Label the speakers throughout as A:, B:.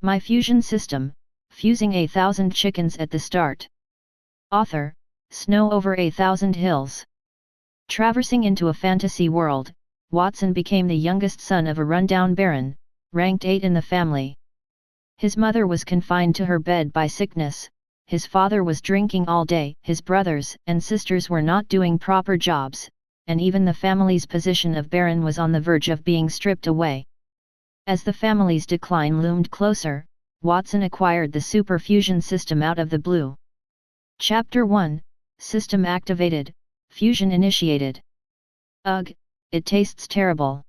A: My fusion system, fusing 1,000 chickens at the start. Author, Snow over 1,000 hills. Traversing into a fantasy world, Watson became the youngest son of a rundown baron, ranked 8 in the family. His mother was confined to her bed by sickness, his father was drinking all day, his brothers and sisters were not doing proper jobs, and even the family's position of baron was on the verge of being stripped away. As the family's decline loomed closer, Watson acquired the super fusion system out of the blue. Chapter 1, System activated, Fusion initiated. Ugh, it tastes terrible.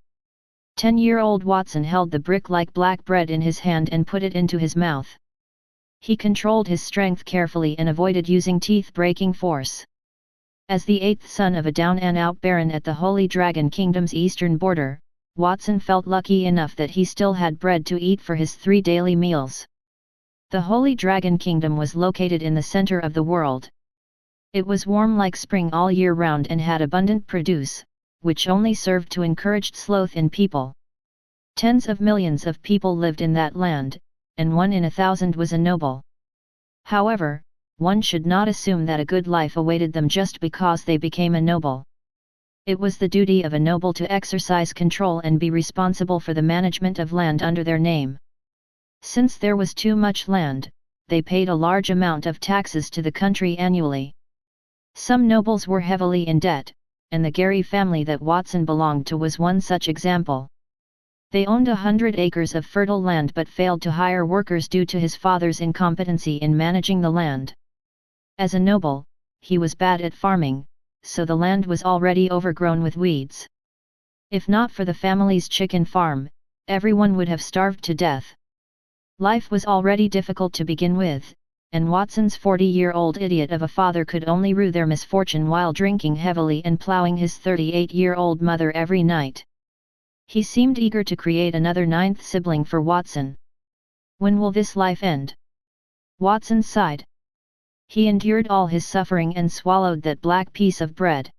A: 10-year-old Watson held the brick-like black bread in his hand and put it into his mouth. He controlled his strength carefully and avoided using teeth-breaking force. As the 8th son of a down-and-out baron at the Holy Dragon Kingdom's eastern border, Watson felt lucky enough that he still had bread to eat for his 3 daily meals. The Holy Dragon Kingdom was located in the center of the world. It was warm like spring all year round and had abundant produce, which only served to encourage sloth in people. Tens of millions of people lived in that land, and 1 in 1,000 was a noble. However, one should not assume that a good life awaited them just because they became a noble. It was the duty of a noble to exercise control and be responsible for the management of land under their name. Since there was too much land, they paid a large amount of taxes to the country annually. Some nobles were heavily in debt, and the Gary family that Watson belonged to was one such example. They owned 100 acres of fertile land but failed to hire workers due to his father's incompetency in managing the land. As a noble, he was bad at farming, so the land was already overgrown with weeds. If not for the family's chicken farm, everyone would have starved to death. Life was already difficult to begin with, and Watson's 40-year-old idiot of a father could only rue their misfortune while drinking heavily and plowing his 38-year-old mother every night. He seemed eager to create another 9th sibling for Watson. When will this life end? Watson sighed. He endured all his suffering and swallowed that black piece of bread.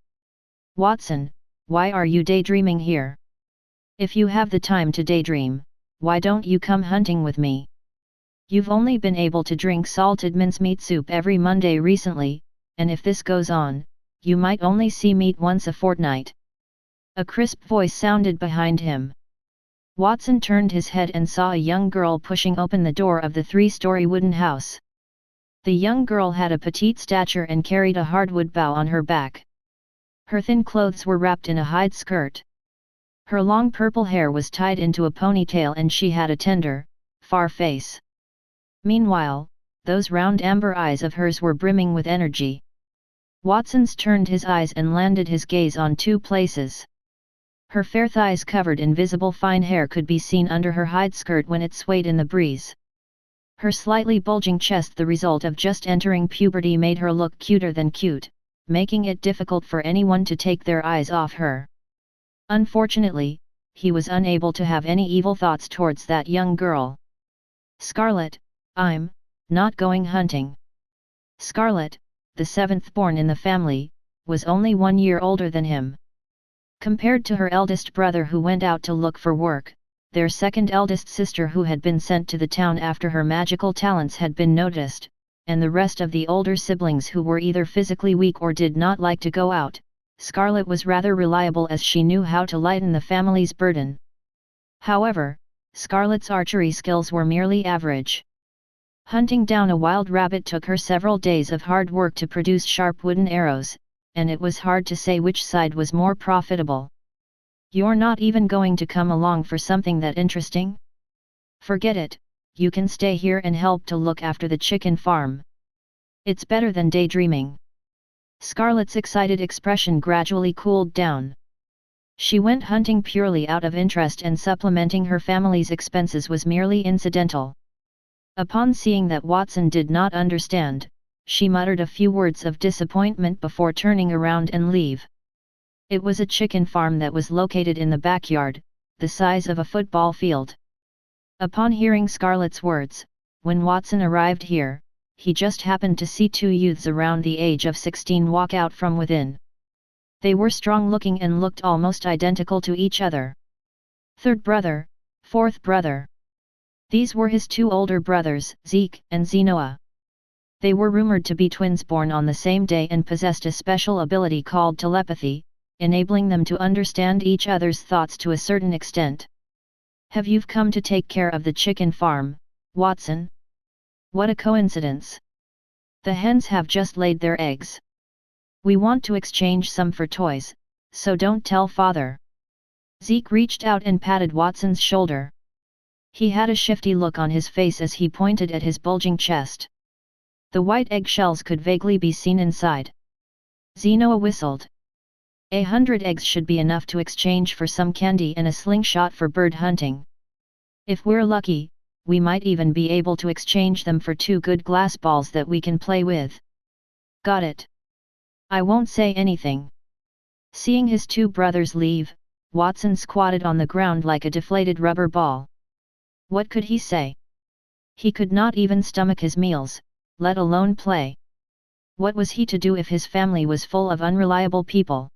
A: Watson, why are you daydreaming here? If you have the time to daydream, why don't you come hunting with me? You've only been able to drink salted mincemeat soup every Monday recently, and if this goes on, you might only see meat once a fortnight. A crisp voice sounded behind him. Watson turned his head and saw a young girl pushing open the door of the 3-story wooden house. The young girl had a petite stature and carried a hardwood bough on her back. Her thin clothes were wrapped in a hide skirt. Her long purple hair was tied into a ponytail and she had a tender, far face. Meanwhile, those round amber eyes of hers were brimming with energy. Watson's turned his eyes and landed his gaze on 2 places. Her fair thighs covered in visible fine hair could be seen under her hide skirt when it swayed in the breeze. Her slightly bulging chest, the result of just entering puberty, made her look cuter than cute, making it difficult for anyone to take their eyes off her. Unfortunately, he was unable to have any evil thoughts towards that young girl. Scarlet, I'm not going hunting. Scarlet, the 7th born in the family, was only 1 year older than him. Compared to her eldest brother who went out to look for work, their second eldest sister who had been sent to the town after her magical talents had been noticed, and the rest of the older siblings who were either physically weak or did not like to go out, Scarlet was rather reliable as she knew how to lighten the family's burden. However, Scarlet's archery skills were merely average. Hunting down a wild rabbit took her several days of hard work to produce sharp wooden arrows, and it was hard to say which side was more profitable. You're not even going to come along for something that interesting? Forget it, you can stay here and help to look after the chicken farm. It's better than daydreaming. Scarlet's excited expression gradually cooled down. She went hunting purely out of interest, and supplementing her family's expenses was merely incidental. Upon seeing that Watson did not understand, she muttered a few words of disappointment before turning around and leave. It was a chicken farm that was located in the backyard, the size of a football field. Upon hearing Scarlet's words, when Watson arrived here, he just happened to see 2 youths around the age of 16 walk out from within. They were strong-looking and looked almost identical to each other. 3rd brother, 4th brother. These were his two older brothers, Zeke and Zenoa. They were rumored to be twins born on the same day and possessed a special ability called telepathy, enabling them to understand each other's thoughts to a certain extent. "Have you come to take care of the chicken farm, Watson? What a coincidence! The hens have just laid their eggs. We want to exchange some for toys, so don't tell father." Zeke reached out and patted Watson's shoulder. He had a shifty look on his face as he pointed at his bulging chest. The white eggshells could vaguely be seen inside. Zenoa whistled. 100 eggs should be enough to exchange for some candy and a slingshot for bird hunting. If we're lucky, we might even be able to exchange them for 2 good glass balls that we can play with. Got it. I won't say anything. Seeing his 2 brothers leave, Watson squatted on the ground like a deflated rubber ball. What could he say? He could not even stomach his meals, let alone play. What was he to do if his family was full of unreliable people?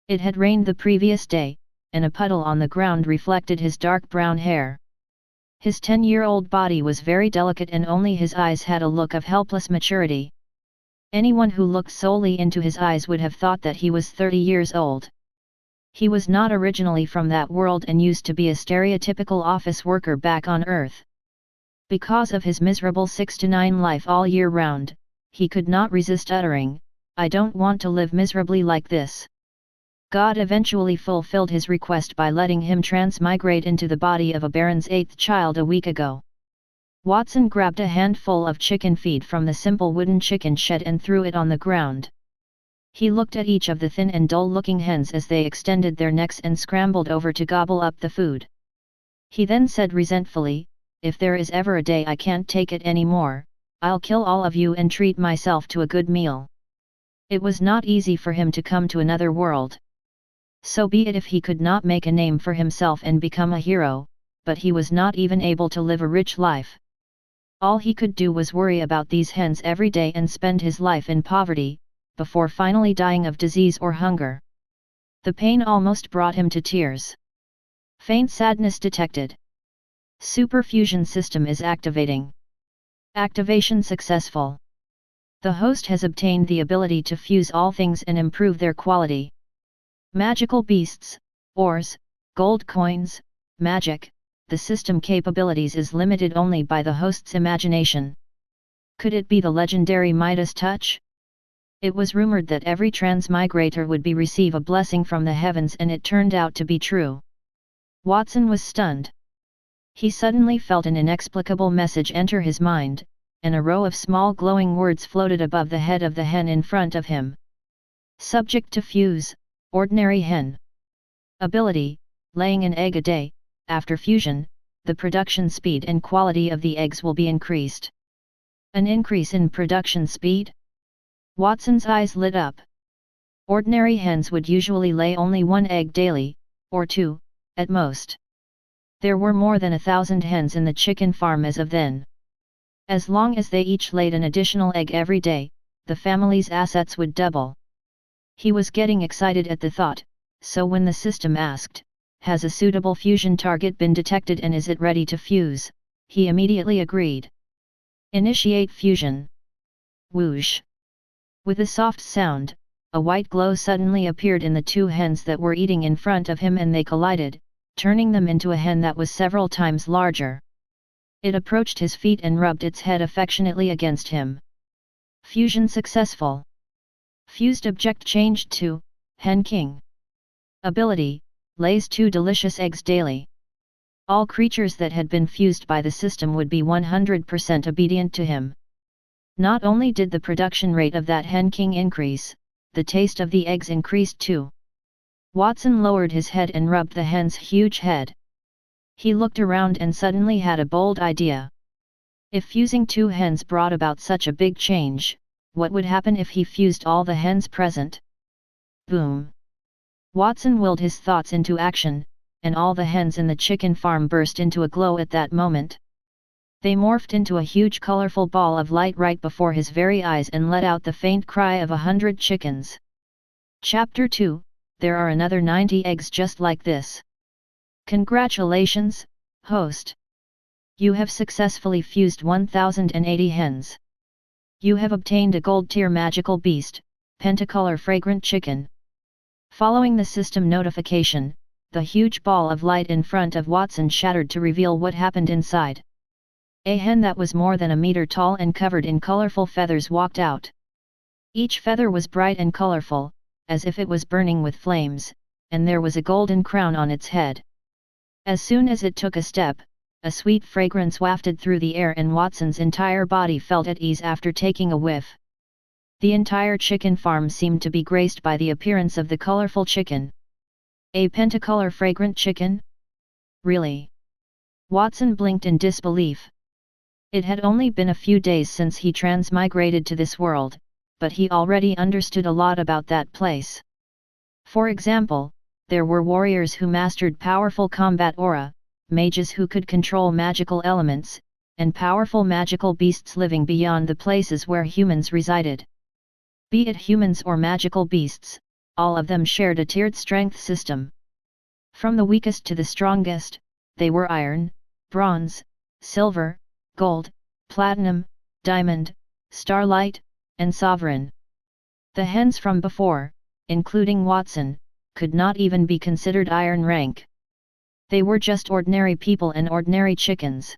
A: It had rained the previous day, and a puddle on the ground reflected his dark brown hair. His 10-year-old body was very delicate and only his eyes had a look of helpless maturity. Anyone who looked solely into his eyes would have thought that he was 30 years old. He was not originally from that world and used to be a stereotypical office worker back on Earth. Because of his miserable 6 to 9 life all year round, he could not resist uttering, "I don't want to live miserably like this." God eventually fulfilled his request by letting him transmigrate into the body of a baron's 8th child a week ago. Watson grabbed a handful of chicken feed from the simple wooden chicken shed and threw it on the ground. He looked at each of the thin and dull-looking hens as they extended their necks and scrambled over to gobble up the food. He then said resentfully, "If there is ever a day I can't take it anymore, I'll kill all of you and treat myself to a good meal." It was not easy for him to come to another world. So be it if he could not make a name for himself and become a hero, but he was not even able to live a rich life. All he could do was worry about these hens every day and spend his life in poverty, before finally dying of disease or hunger. The pain almost brought him to tears. Faint sadness detected. Superfusion system is activating. Activation successful. The host has obtained the ability to fuse all things and improve their quality. Magical beasts, ores, gold coins, magic, the system capabilities is limited only by the host's imagination. Could it be the legendary Midas touch? It was rumored that every transmigrator would receive a blessing from the heavens and it turned out to be true. Watson was stunned. He suddenly felt an inexplicable message enter his mind, and a row of small glowing words floated above the head of the hen in front of him. Subject to fuse, ordinary hen. Ability, laying an egg a day. After fusion, the production speed and quality of the eggs will be increased. An increase in production speed? Watson's eyes lit up. Ordinary hens would usually lay only 1 egg daily, or 2, at most. There were more than 1,000 hens in the chicken farm as of then. As long as they each laid an additional egg every day, the family's assets would double. He was getting excited at the thought, so when the system asked, "Has a suitable fusion target been detected and is it ready to fuse?" he immediately agreed. Initiate fusion. Whoosh! With a soft sound, a white glow suddenly appeared in the 2 hens that were eating in front of him and they collided, turning them into a hen that was several times larger. It approached his feet and rubbed its head affectionately against him. Fusion successful. Fused object changed to Hen King. Ability, lays 2 delicious eggs daily. All creatures that had been fused by the system would be 100% obedient to him. Not only did the production rate of that Hen King increase, the taste of the eggs increased too. Watson lowered his head and rubbed the hen's huge head. He looked around and suddenly had a bold idea. If fusing 2 hens brought about such a big change, what would happen if he fused all the hens present? Boom! Watson willed his thoughts into action, and all the hens in the chicken farm burst into a glow at that moment. They morphed into a huge colorful ball of light right before his very eyes and let out the faint cry of 100 chickens. Chapter 2, There are another 90 eggs just like this. Congratulations, host! You have successfully fused 1080 hens. You have obtained a gold tier magical beast, pentacolor fragrant chicken. Following the system notification, the huge ball of light in front of Watson shattered to reveal what happened inside. A hen that was more than a meter tall and covered in colorful feathers walked out. Each feather was bright and colorful, as if it was burning with flames, and there was a golden crown on its head. As soon as it took a step, a sweet fragrance wafted through the air and Watson's entire body felt at ease after taking a whiff. The entire chicken farm seemed to be graced by the appearance of the colorful chicken. A pentacolor fragrant chicken? Really? Watson blinked in disbelief. It had only been a few days since he transmigrated to this world, but he already understood a lot about that place. For example, there were warriors who mastered powerful combat aura, mages who could control magical elements, and powerful magical beasts living beyond the places where humans resided. Be it humans or magical beasts, all of them shared a tiered strength system. From the weakest to the strongest, they were iron, bronze, silver, gold, platinum, diamond, starlight, and sovereign. The hens from before, including Watson, could not even be considered iron rank. They were just ordinary people and ordinary chickens.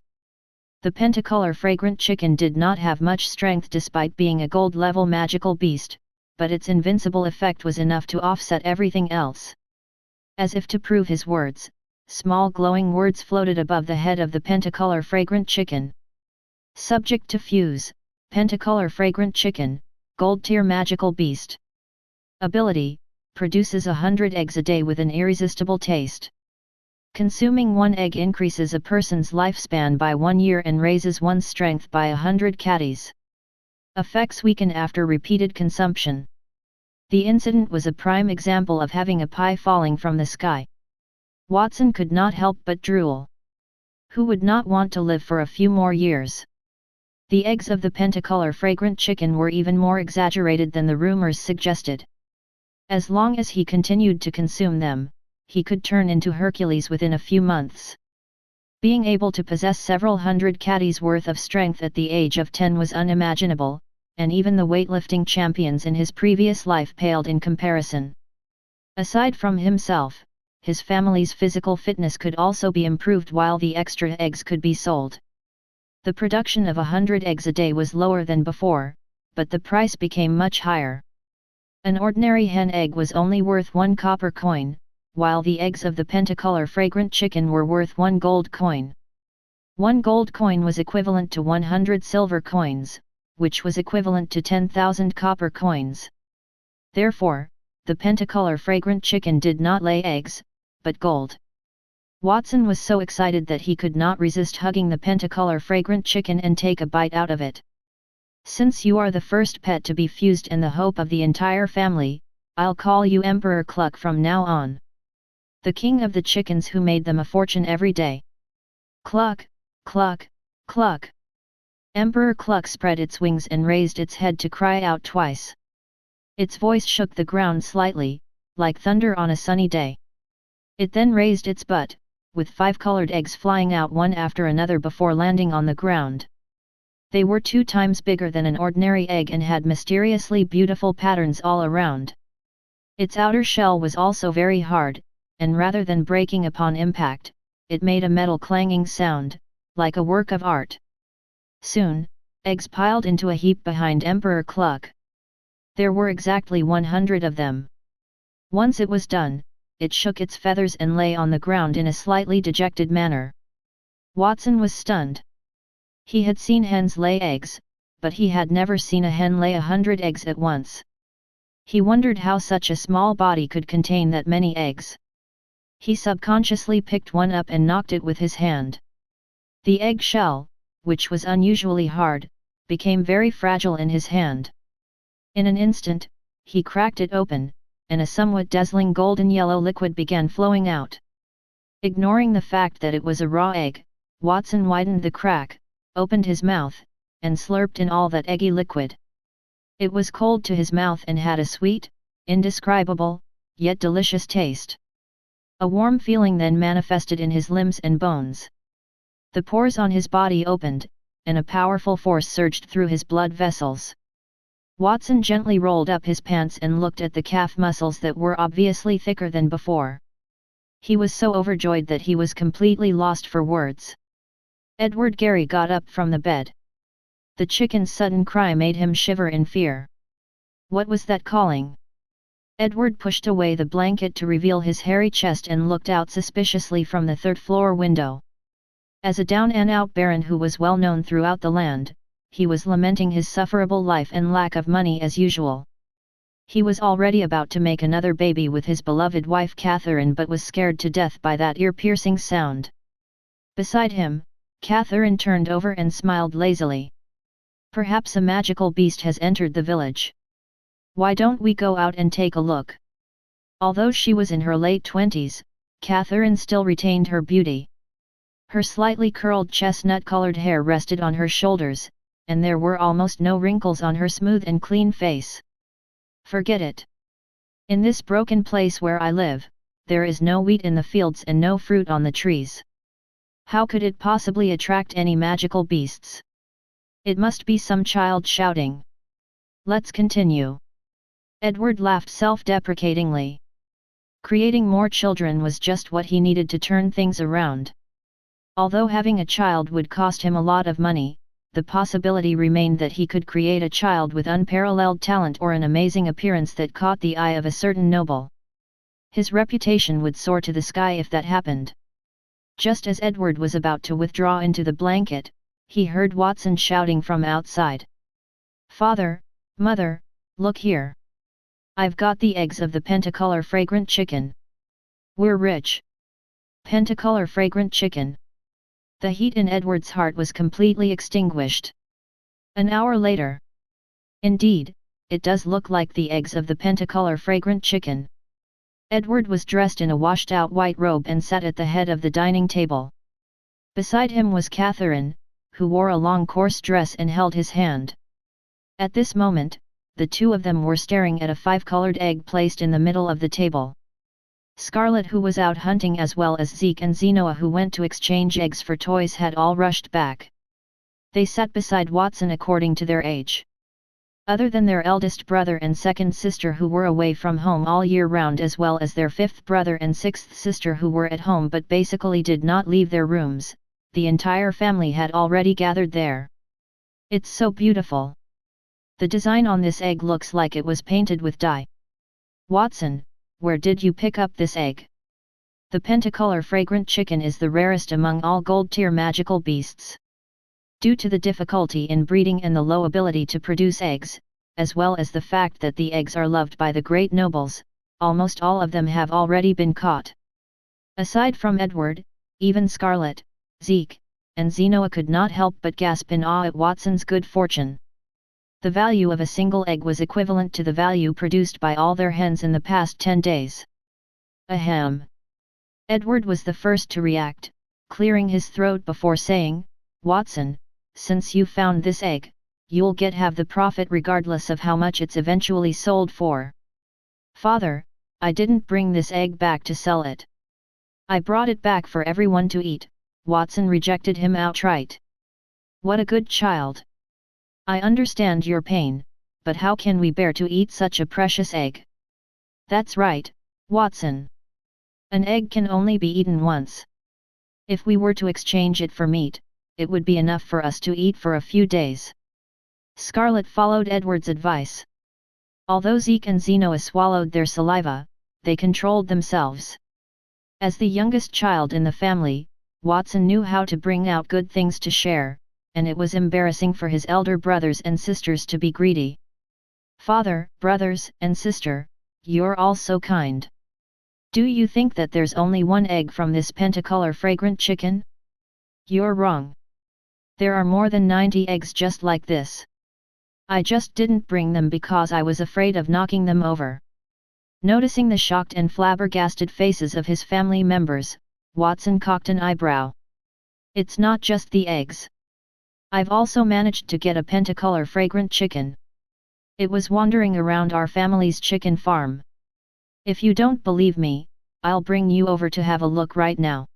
A: The pentacolor fragrant chicken did not have much strength despite being a gold-level magical beast, but its invincible effect was enough to offset everything else. As if to prove his words, small glowing words floated above the head of the pentacolor fragrant chicken. Subject to fuse, pentacolor fragrant chicken, gold tier magical beast. Ability, produces 100 eggs a day with an irresistible taste. Consuming one egg increases a person's lifespan by 1 year and raises one's strength by 100 K.T.S. Effects weaken after repeated consumption. The incident was a prime example of having a pie falling from the sky. Watson could not help but drool. Who would not want to live for a few more years? The eggs of the pentacolor fragrant chicken were even more exaggerated than the rumors suggested. As long as he continued to consume them, he could turn into Hercules within a few months. Being able to possess several hundred K.T.S worth of strength at the age of 10 was unimaginable, and even the weightlifting champions in his previous life paled in comparison. Aside from himself, his family's physical fitness could also be improved while the extra eggs could be sold. The production of 100 eggs a day was lower than before, but the price became much higher. An ordinary hen egg was only worth 1 copper coin, while the eggs of the pentacolor fragrant chicken were worth 1 gold coin. 1 gold coin was equivalent to 100 silver coins, which was equivalent to 10,000 copper coins. Therefore, the pentacolor fragrant chicken did not lay eggs, but gold. Watson was so excited that he could not resist hugging the pentacolor fragrant chicken and take a bite out of it. Since you are the first pet to be fused and the hope of the entire family, I'll call you Emperor Cluck from now on. The king of the chickens who made them a fortune every day. Cluck, cluck, cluck. Emperor Cluck spread its wings and raised its head to cry out twice. Its voice shook the ground slightly, like thunder on a sunny day. It then raised its butt, with 5 colored eggs flying out one after another before landing on the ground. They were 2 times bigger than an ordinary egg and had mysteriously beautiful patterns all around. Its outer shell was also very hard, and rather than breaking upon impact, it made a metal clanging sound, like a work of art. Soon, eggs piled into a heap behind Emperor Cluck. There were exactly 100 of them. Once it was done, it shook its feathers and lay on the ground in a slightly dejected manner. Watson was stunned. He had seen hens lay eggs, but he had never seen a hen lay 100 eggs at once. He wondered how such a small body could contain that many eggs. He subconsciously picked one up and knocked it with his hand. The egg shell, which was unusually hard, became very fragile in his hand. In an instant, he cracked it open, and a somewhat dazzling golden yellow liquid began flowing out. Ignoring the fact that it was a raw egg, Watson widened the crack, opened his mouth, and slurped in all that eggy liquid. It was cold to his mouth and had a sweet, indescribable, yet delicious taste. A warm feeling then manifested in his limbs and bones. The pores on his body opened, and a powerful force surged through his blood vessels. Watson gently rolled up his pants and looked at the calf muscles that were obviously thicker than before. He was so overjoyed that he was completely lost for words. Edward Gary got up from the bed. The chicken's sudden cry made him shiver in fear. What was that calling? Edward pushed away the blanket to reveal his hairy chest and looked out suspiciously from the third-floor window. As a down-and-out baron who was well known throughout the land, he was lamenting his sufferable life and lack of money as usual. He was already about to make another baby with his beloved wife Catherine but was scared to death by that ear-piercing sound. Beside him, Catherine turned over and smiled lazily. Perhaps a magical beast has entered the village. Why don't we go out and take a look? Although she was in her late 20s, Catherine still retained her beauty. Her slightly curled chestnut-colored hair rested on her shoulders, and there were almost no wrinkles on her smooth and clean face. Forget it. In this broken place where I live, there is no wheat in the fields and no fruit on the trees. How could it possibly attract any magical beasts? It must be some child shouting. Let's continue. Edward laughed self-deprecatingly. Creating more children was just what he needed to turn things around. Although having a child would cost him a lot of money, the possibility remained that he could create a child with unparalleled talent or an amazing appearance that caught the eye of a certain noble. His reputation would soar to the sky if that happened. Just as Edward was about to withdraw into the blanket, he heard Watson shouting from outside. "Father, Mother, look here! I've got the eggs of the pentacolor fragrant chicken. We're rich." Pentacolor fragrant chicken. The heat in Edward's heart was completely extinguished. An hour later. Indeed, it does look like the eggs of the pentacolor fragrant chicken. Edward was dressed in a washed-out white robe and sat at the head of the dining table. Beside him was Catherine, who wore a long coarse dress and held his hand. At this moment, the two of them were staring at a five-colored egg placed in the middle of the table. Scarlet, who was out hunting, as well as Zeke and Zenoa, who went to exchange eggs for toys, had all rushed back. They sat beside Watson according to their age. Other than their eldest brother and second sister who were away from home all year round, as well as their fifth brother and sixth sister who were at home but basically did not leave their rooms, the entire family had already gathered there. "It's so beautiful. The design on this egg looks like it was painted with dye. Watson, where did you pick up this egg? The pentacolor fragrant chicken is the rarest among all gold-tier magical beasts. Due to the difficulty in breeding and the low ability to produce eggs, as well as the fact that the eggs are loved by the great nobles, almost all of them have already been caught." Aside from Edward, even Scarlet, Zeke, and Zenoa could not help but gasp in awe at Watson's good fortune. The value of a single egg was equivalent to the value produced by all their hens in the past 10 days. Ahem! Edward was the first to react, clearing his throat before saying, "Watson, since you found this egg, you'll get half the profit regardless of how much it's eventually sold for." "Father, I didn't bring this egg back to sell it. I brought it back for everyone to eat," Watson rejected him outright. "What a good child! I understand your pain, but how can we bear to eat such a precious egg?" "That's right, Watson. An egg can only be eaten once. If we were to exchange it for meat, it would be enough for us to eat for a few days." Scarlet followed Edward's advice. Although Zeke and Zenoa swallowed their saliva, they controlled themselves. As the youngest child in the family, Watson knew how to bring out good things to share, and it was embarrassing for his elder brothers and sisters to be greedy. "Father, brothers, and sister, you're all so kind. Do you think that there's only one egg from this pentacolor fragrant chicken? You're wrong. There are more than 90 eggs just like this. I just didn't bring them because I was afraid of knocking them over." Noticing the shocked and flabbergasted faces of his family members, Watson cocked an eyebrow. "It's not just the eggs. I've also managed to get a pentacolor fragrant chicken. It was wandering around our family's chicken farm. If you don't believe me, I'll bring you over to have a look right now."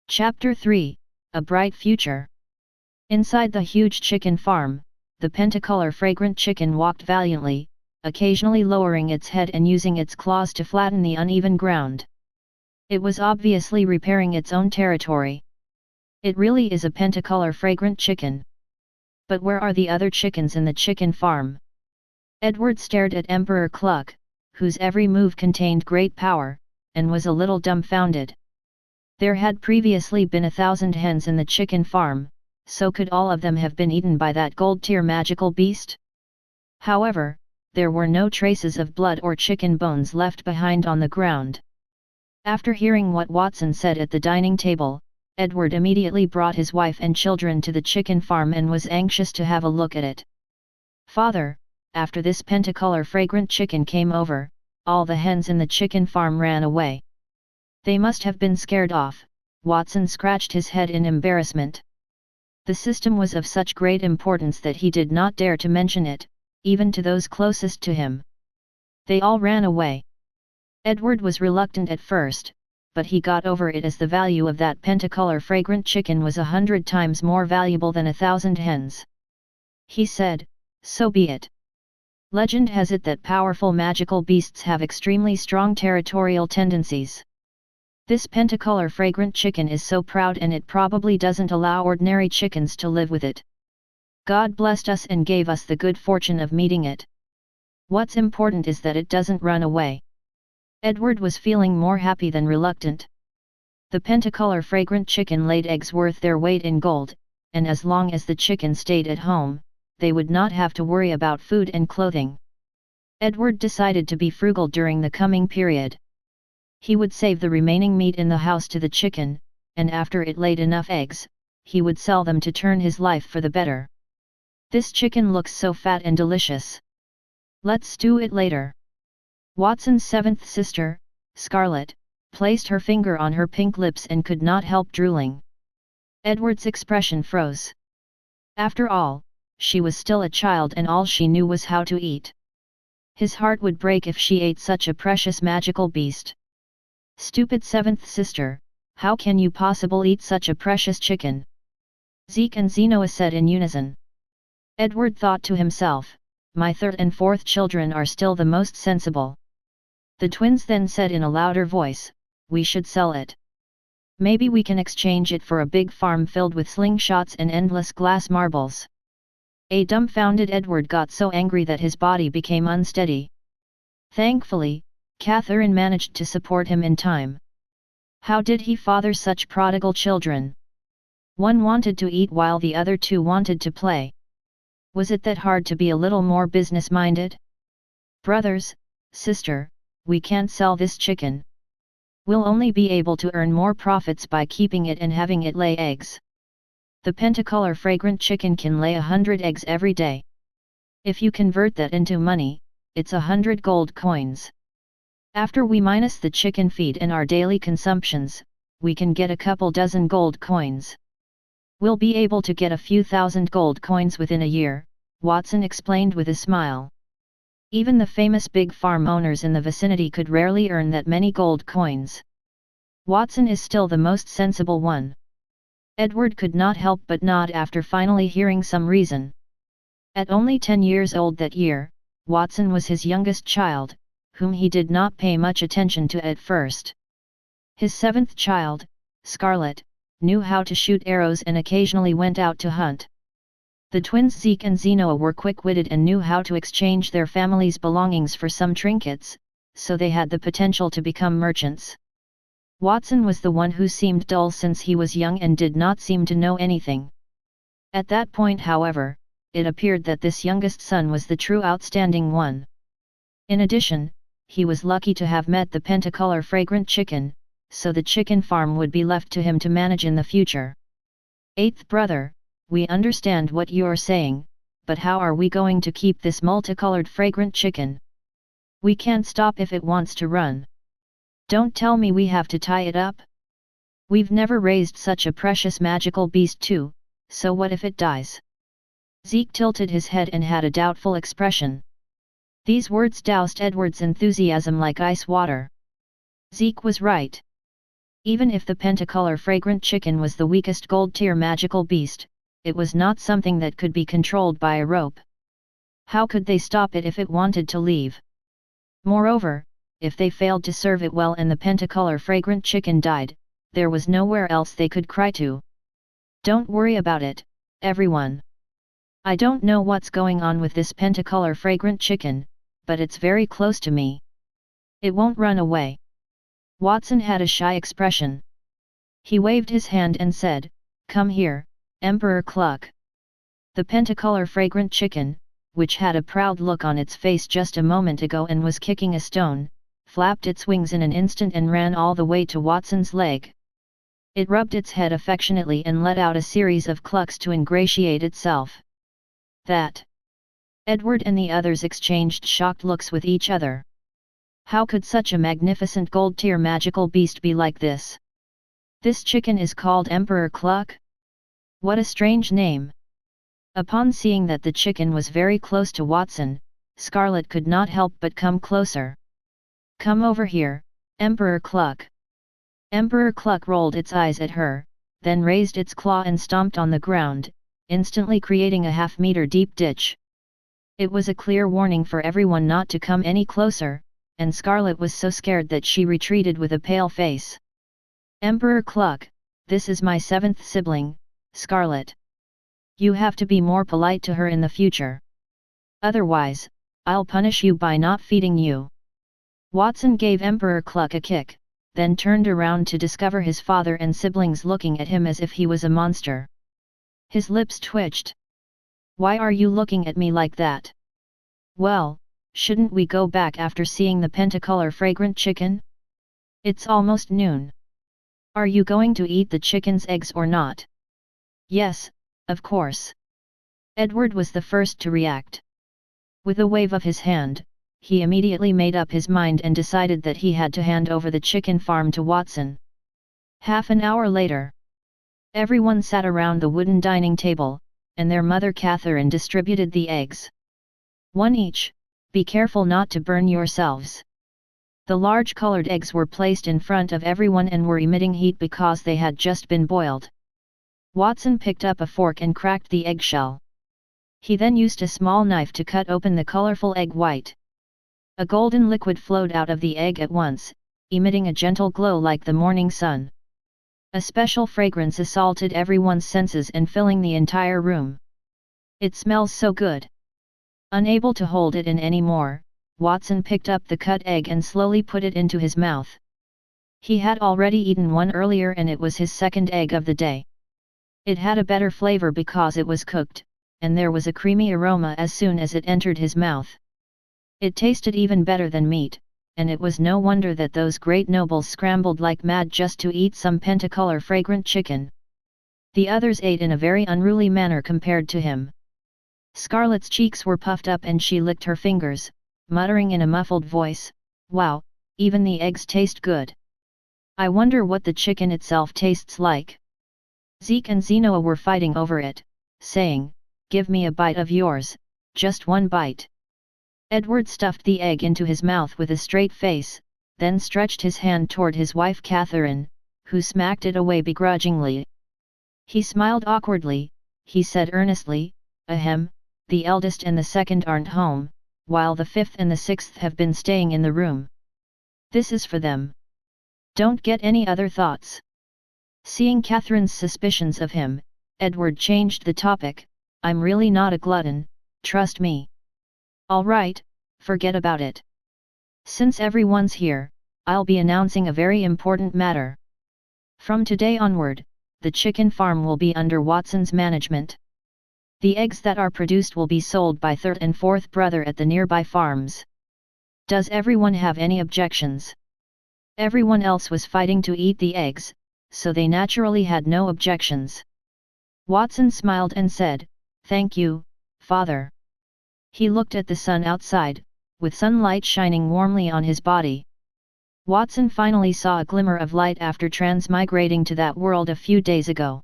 A: Chapter 3, a bright future. Inside the huge chicken farm, the pentacolor fragrant chicken walked valiantly, occasionally lowering its head and using its claws to flatten the uneven ground. It was obviously repairing its own territory. It really is a pentacolor fragrant chicken. But where are the other chickens in the chicken farm? Edward stared at Emperor Cluck, whose every move contained great power, and was a little dumbfounded. There had previously been 1,000 hens in the chicken farm, so could all of them have been eaten by that gold-tier magical beast? However, there were no traces of blood or chicken bones left behind on the ground. After hearing what Watson said at the dining table, Edward immediately brought his wife and children to the chicken farm and was anxious to have a look at it. "Father, after this pentacolor fragrant chicken came over, all the hens in the chicken farm ran away. They must have been scared off." Watson scratched his head in embarrassment. The system was of such great importance that he did not dare to mention it, even to those closest to him. "They all ran away." Edward was reluctant at first, but he got over it as the value of that pentacolor fragrant chicken was 100 times more valuable than 1,000 hens. He said, "So be it. Legend has it that powerful magical beasts have extremely strong territorial tendencies. This pentacolor fragrant chicken is so proud and it probably doesn't allow ordinary chickens to live with it. God blessed us and gave us the good fortune of meeting it. What's important is that it doesn't run away." Edward was feeling more happy than reluctant. The pentacolor fragrant chicken laid eggs worth their weight in gold, and as long as the chicken stayed at home, they would not have to worry about food and clothing. Edward decided to be frugal during the coming period. He would save the remaining meat in the house to the chicken, and after it laid enough eggs, he would sell them to turn his life for the better. "This chicken looks so fat and delicious. Let's stew it later." Watson's seventh sister, Scarlet, placed her finger on her pink lips and could not help drooling. Edward's expression froze. After all, she was still a child and all she knew was how to eat. His heart would break if she ate such a precious magical beast. "Stupid seventh sister, how can you possibly eat such a precious chicken?" Zeke and Zenoa said in unison. Edward thought to himself, "My third and fourth children are still the most sensible." The twins then said in a louder voice, "We should sell it. Maybe we can exchange it for a big farm filled with slingshots and endless glass marbles." A dumbfounded Edward got so angry that his body became unsteady. Thankfully, Catherine managed to support him in time. How did he father such prodigal children? One wanted to eat while the other two wanted to play. Was it that hard to be a little more business-minded? "Brothers, sister, we can't sell this chicken. We'll only be able to earn more profits by keeping it and having it lay eggs. The pentacolor fragrant chicken can lay 100 eggs every day. If you convert that into money, it's 100 gold coins. After we minus the chicken feed and our daily consumptions, we can get a couple dozen gold coins. We'll be able to get a few thousand gold coins within a year," Watson explained with a smile. Even the famous big farm owners in the vicinity could rarely earn that many gold coins. Watson is still the most sensible one. Edward could not help but nod after finally hearing some reason. At only 10 years old that year, Watson was his youngest child, whom he did not pay much attention to at first. His seventh child, Scarlet, knew how to shoot arrows and occasionally went out to hunt. The twins Zeke and Zenoa were quick-witted and knew how to exchange their family's belongings for some trinkets, so they had the potential to become merchants. Watson was the one who seemed dull since he was young and did not seem to know anything. At that point, however, it appeared that this youngest son was the true outstanding one. In addition, he was lucky to have met the pentacolor fragrant chicken, so the chicken farm would be left to him to manage in the future. "Eighth brother, we understand what you're saying, but how are we going to keep this multicolored fragrant chicken? We can't stop if it wants to run. Don't tell me we have to tie it up? We've never raised such a precious magical beast too, so what if it dies?" Zeke tilted his head and had a doubtful expression. These words doused Edward's enthusiasm like ice water. Zeke was right. Even if the pentacolor fragrant chicken was the weakest gold-tier magical beast, it was not something that could be controlled by a rope. How could they stop it if it wanted to leave? Moreover, if they failed to serve it well and the pentacolor fragrant chicken died, there was nowhere else they could cry to. Don't worry about it, everyone. I don't know what's going on with this pentacolor fragrant chicken, but it's very close to me. It won't run away. Watson had a shy expression. He waved his hand and said, "Come here, Emperor Cluck." The pentacolor fragrant chicken, which had a proud look on its face just a moment ago and was kicking a stone, flapped its wings in an instant and ran all the way to Watson's leg. It rubbed its head affectionately and let out a series of clucks to ingratiate itself. That! Edward and the others exchanged shocked looks with each other. How could such a magnificent gold-tier magical beast be like this? This chicken is called Emperor Cluck? What a strange name! Upon seeing that the chicken was very close to Watson, Scarlet could not help but come closer. "Come over here, Emperor Cluck." Emperor Cluck rolled its eyes at her, then raised its claw and stomped on the ground, instantly creating a half-meter deep ditch. It was a clear warning for everyone not to come any closer, and Scarlet was so scared that she retreated with a pale face. "Emperor Cluck, this is my 7th sibling, Scarlet. You have to be more polite to her in the future. Otherwise, I'll punish you by not feeding you." Watson gave Emperor Cluck a kick, then turned around to discover his father and siblings looking at him as if he was a monster. His lips twitched. "Why are you looking at me like that?" "Well, shouldn't we go back after seeing the pentacolor fragrant chicken? It's almost noon. Are you going to eat the chicken's eggs or not?" "Yes, of course." Edward was the first to react. With a wave of his hand, he immediately made up his mind and decided that he had to hand over the chicken farm to Watson. Half an hour later, everyone sat around the wooden dining table, and their mother Catherine distributed the eggs. "One each, be careful not to burn yourselves." The large colored eggs were placed in front of everyone and were emitting heat because they had just been boiled. Watson picked up a fork and cracked the eggshell. He then used a small knife to cut open the colorful egg white. A golden liquid flowed out of the egg at once, emitting a gentle glow like the morning sun. A special fragrance assaulted everyone's senses and filling the entire room. "It smells so good." Unable to hold it in anymore, Watson picked up the cut egg and slowly put it into his mouth. He had already eaten one earlier and it was his second egg of the day. It had a better flavor because it was cooked, and there was a creamy aroma as soon as it entered his mouth. It tasted even better than meat, and it was no wonder that those great nobles scrambled like mad just to eat some pentacolor fragrant chicken. The others ate in a very unruly manner compared to him. Scarlet's cheeks were puffed up and she licked her fingers, muttering in a muffled voice, "Wow, even the eggs taste good. I wonder what the chicken itself tastes like." Zeke and Zenoa were fighting over it, saying, "Give me a bite of yours, just one bite." Edward stuffed the egg into his mouth with a straight face, then stretched his hand toward his wife Catherine, who smacked it away begrudgingly. He smiled awkwardly, he said earnestly, "Ahem, the eldest and the second aren't home, while the 5th and the 6th have been staying in the room. This is for them. Don't get any other thoughts." Seeing Catherine's suspicions of him, Edward changed the topic, "I'm really not a glutton, trust me." "All right, forget about it. Since everyone's here, I'll be announcing a very important matter. From today onward, the chicken farm will be under Watson's management. The eggs that are produced will be sold by 3rd and 4th brother at the nearby farms. Does everyone have any objections?" Everyone else was fighting to eat the eggs, so they naturally had no objections. Watson smiled and said, "Thank you, Father." He looked at the sun outside, with sunlight shining warmly on his body. Watson finally saw a glimmer of light after transmigrating to that world a few days ago.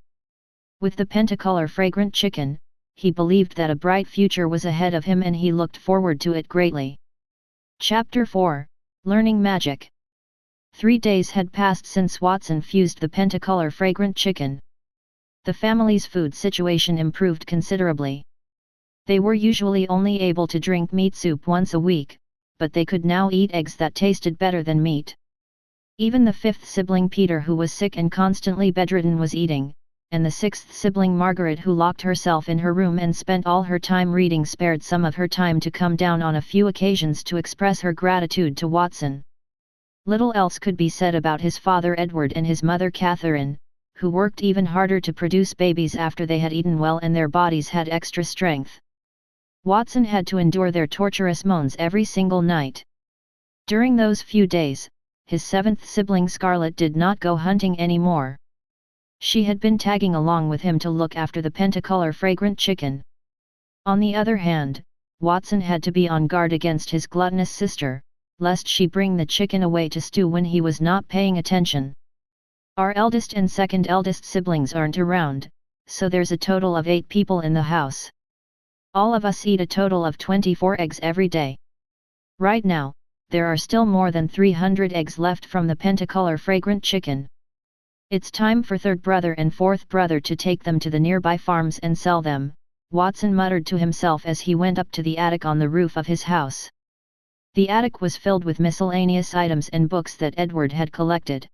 A: With the pentacolor fragrant chicken, he believed that a bright future was ahead of him and he looked forward to it greatly. Chapter 4, Learning Magic. 3 days had passed since Watson fused the pentacolor fragrant chicken. The family's food situation improved considerably. They were usually only able to drink meat soup once a week, but they could now eat eggs that tasted better than meat. Even the fifth sibling Peter, who was sick and constantly bedridden, was eating, and the sixth sibling Margaret, who locked herself in her room and spent all her time reading, spared some of her time to come down on a few occasions to express her gratitude to Watson. Little else could be said about his father Edward and his mother Catherine, who worked even harder to produce babies after they had eaten well and their bodies had extra strength. Watson had to endure their torturous moans every single night. During those few days, his seventh sibling Scarlet did not go hunting anymore. She had been tagging along with him to look after the pentacolor fragrant chicken. On the other hand, Watson had to be on guard against his gluttonous sister, lest she bring the chicken away to stew when he was not paying attention. Our eldest and second eldest siblings aren't around, so there's a total of 8 people in the house. All of us eat a total of 24 eggs every day. Right now, there are still more than 300 eggs left from the pentacolor fragrant chicken. It's time for third brother and fourth brother to take them to the nearby farms and sell them, Watson muttered to himself as he went up to the attic on the roof of his house. The attic was filled with miscellaneous items and books that Edward had collected.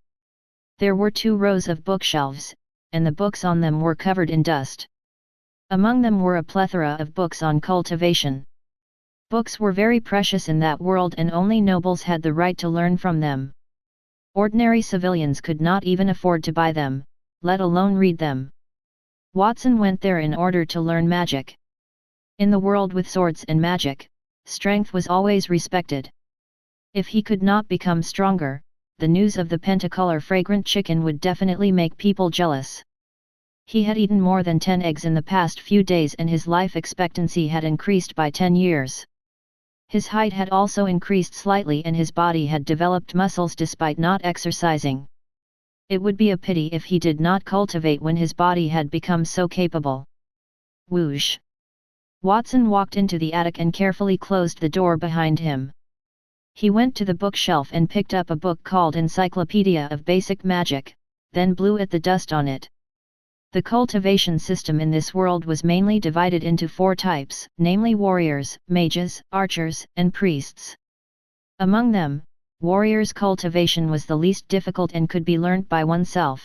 A: There were 2 rows of bookshelves, and the books on them were covered in dust. Among them were a plethora of books on cultivation. Books were very precious in that world, and only nobles had the right to learn from them. Ordinary civilians could not even afford to buy them, let alone read them. Watson went there in order to learn magic. In the world with swords and magic, strength was always respected. If he could not become stronger, the news of the pentacolor fragrant chicken would definitely make people jealous. He had eaten more than 10 eggs in the past few days, and his life expectancy had increased by 10 years. His height had also increased slightly, and his body had developed muscles despite not exercising. It would be a pity if he did not cultivate when his body had become so capable. Whoosh! Watson walked into the attic and carefully closed the door behind him. He went to the bookshelf and picked up a book called Encyclopedia of Basic Magic, then blew at the dust on it. The cultivation system in this world was mainly divided into 4 types, namely warriors, mages, archers, and priests. Among them, warriors' cultivation was the least difficult and could be learnt by oneself.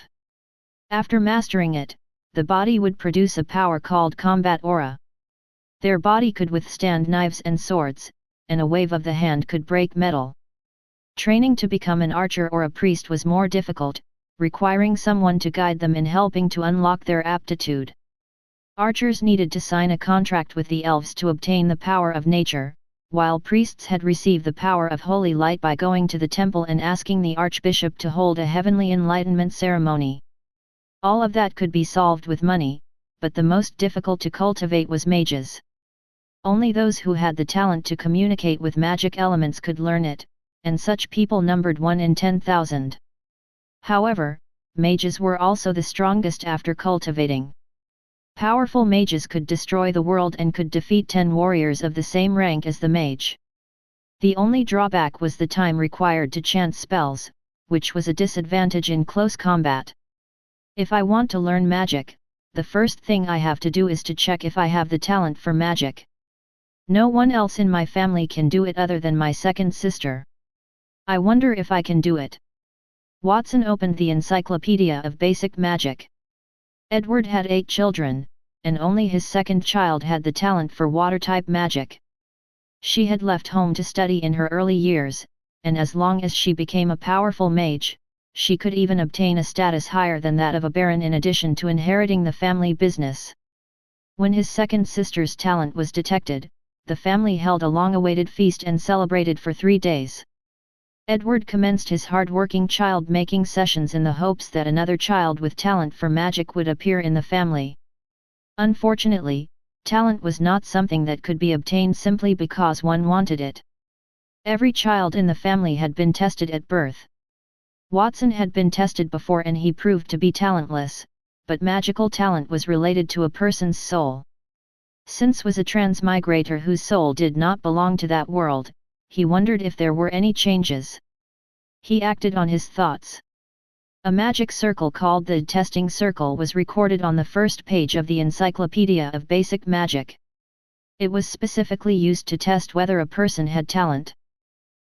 A: After mastering it, the body would produce a power called combat aura. Their body could withstand knives and swords, and a wave of the hand could break metal. Training to become an archer or a priest was more difficult, requiring someone to guide them in helping to unlock their aptitude. Archers needed to sign a contract with the elves to obtain the power of nature, while priests had received the power of holy light by going to the temple and asking the archbishop to hold a heavenly enlightenment ceremony. All of that could be solved with money, but the most difficult to cultivate was mages. Only those who had the talent to communicate with magic elements could learn it, and such people numbered 1 in 10,000. However, mages were also the strongest after cultivating. Powerful mages could destroy the world and could defeat 10 warriors of the same rank as the mage. The only drawback was the time required to chant spells, which was a disadvantage in close combat. If I want to learn magic, the first thing I have to do is to check if I have the talent for magic. No one else in my family can do it other than my second sister. I wonder if I can do it. Watson opened the Encyclopedia of Basic Magic. Edward had 8 children, and only his second child had the talent for water-type magic. She had left home to study in her early years, and as long as she became a powerful mage, she could even obtain a status higher than that of a baron in addition to inheriting the family business. When his second sister's talent was detected, the family held a long-awaited feast and celebrated for 3 days. Edward commenced his hard-working child-making sessions in the hopes that another child with talent for magic would appear in the family. Unfortunately, talent was not something that could be obtained simply because one wanted it. Every child in the family had been tested at birth. Watson had been tested before and he proved to be talentless, but magical talent was related to a person's soul. Since was a transmigrator whose soul did not belong to that world, he wondered if there were any changes. He acted on his thoughts. A magic circle called the testing circle was recorded on the first page of the Encyclopedia of Basic Magic. It was specifically used to test whether a person had talent.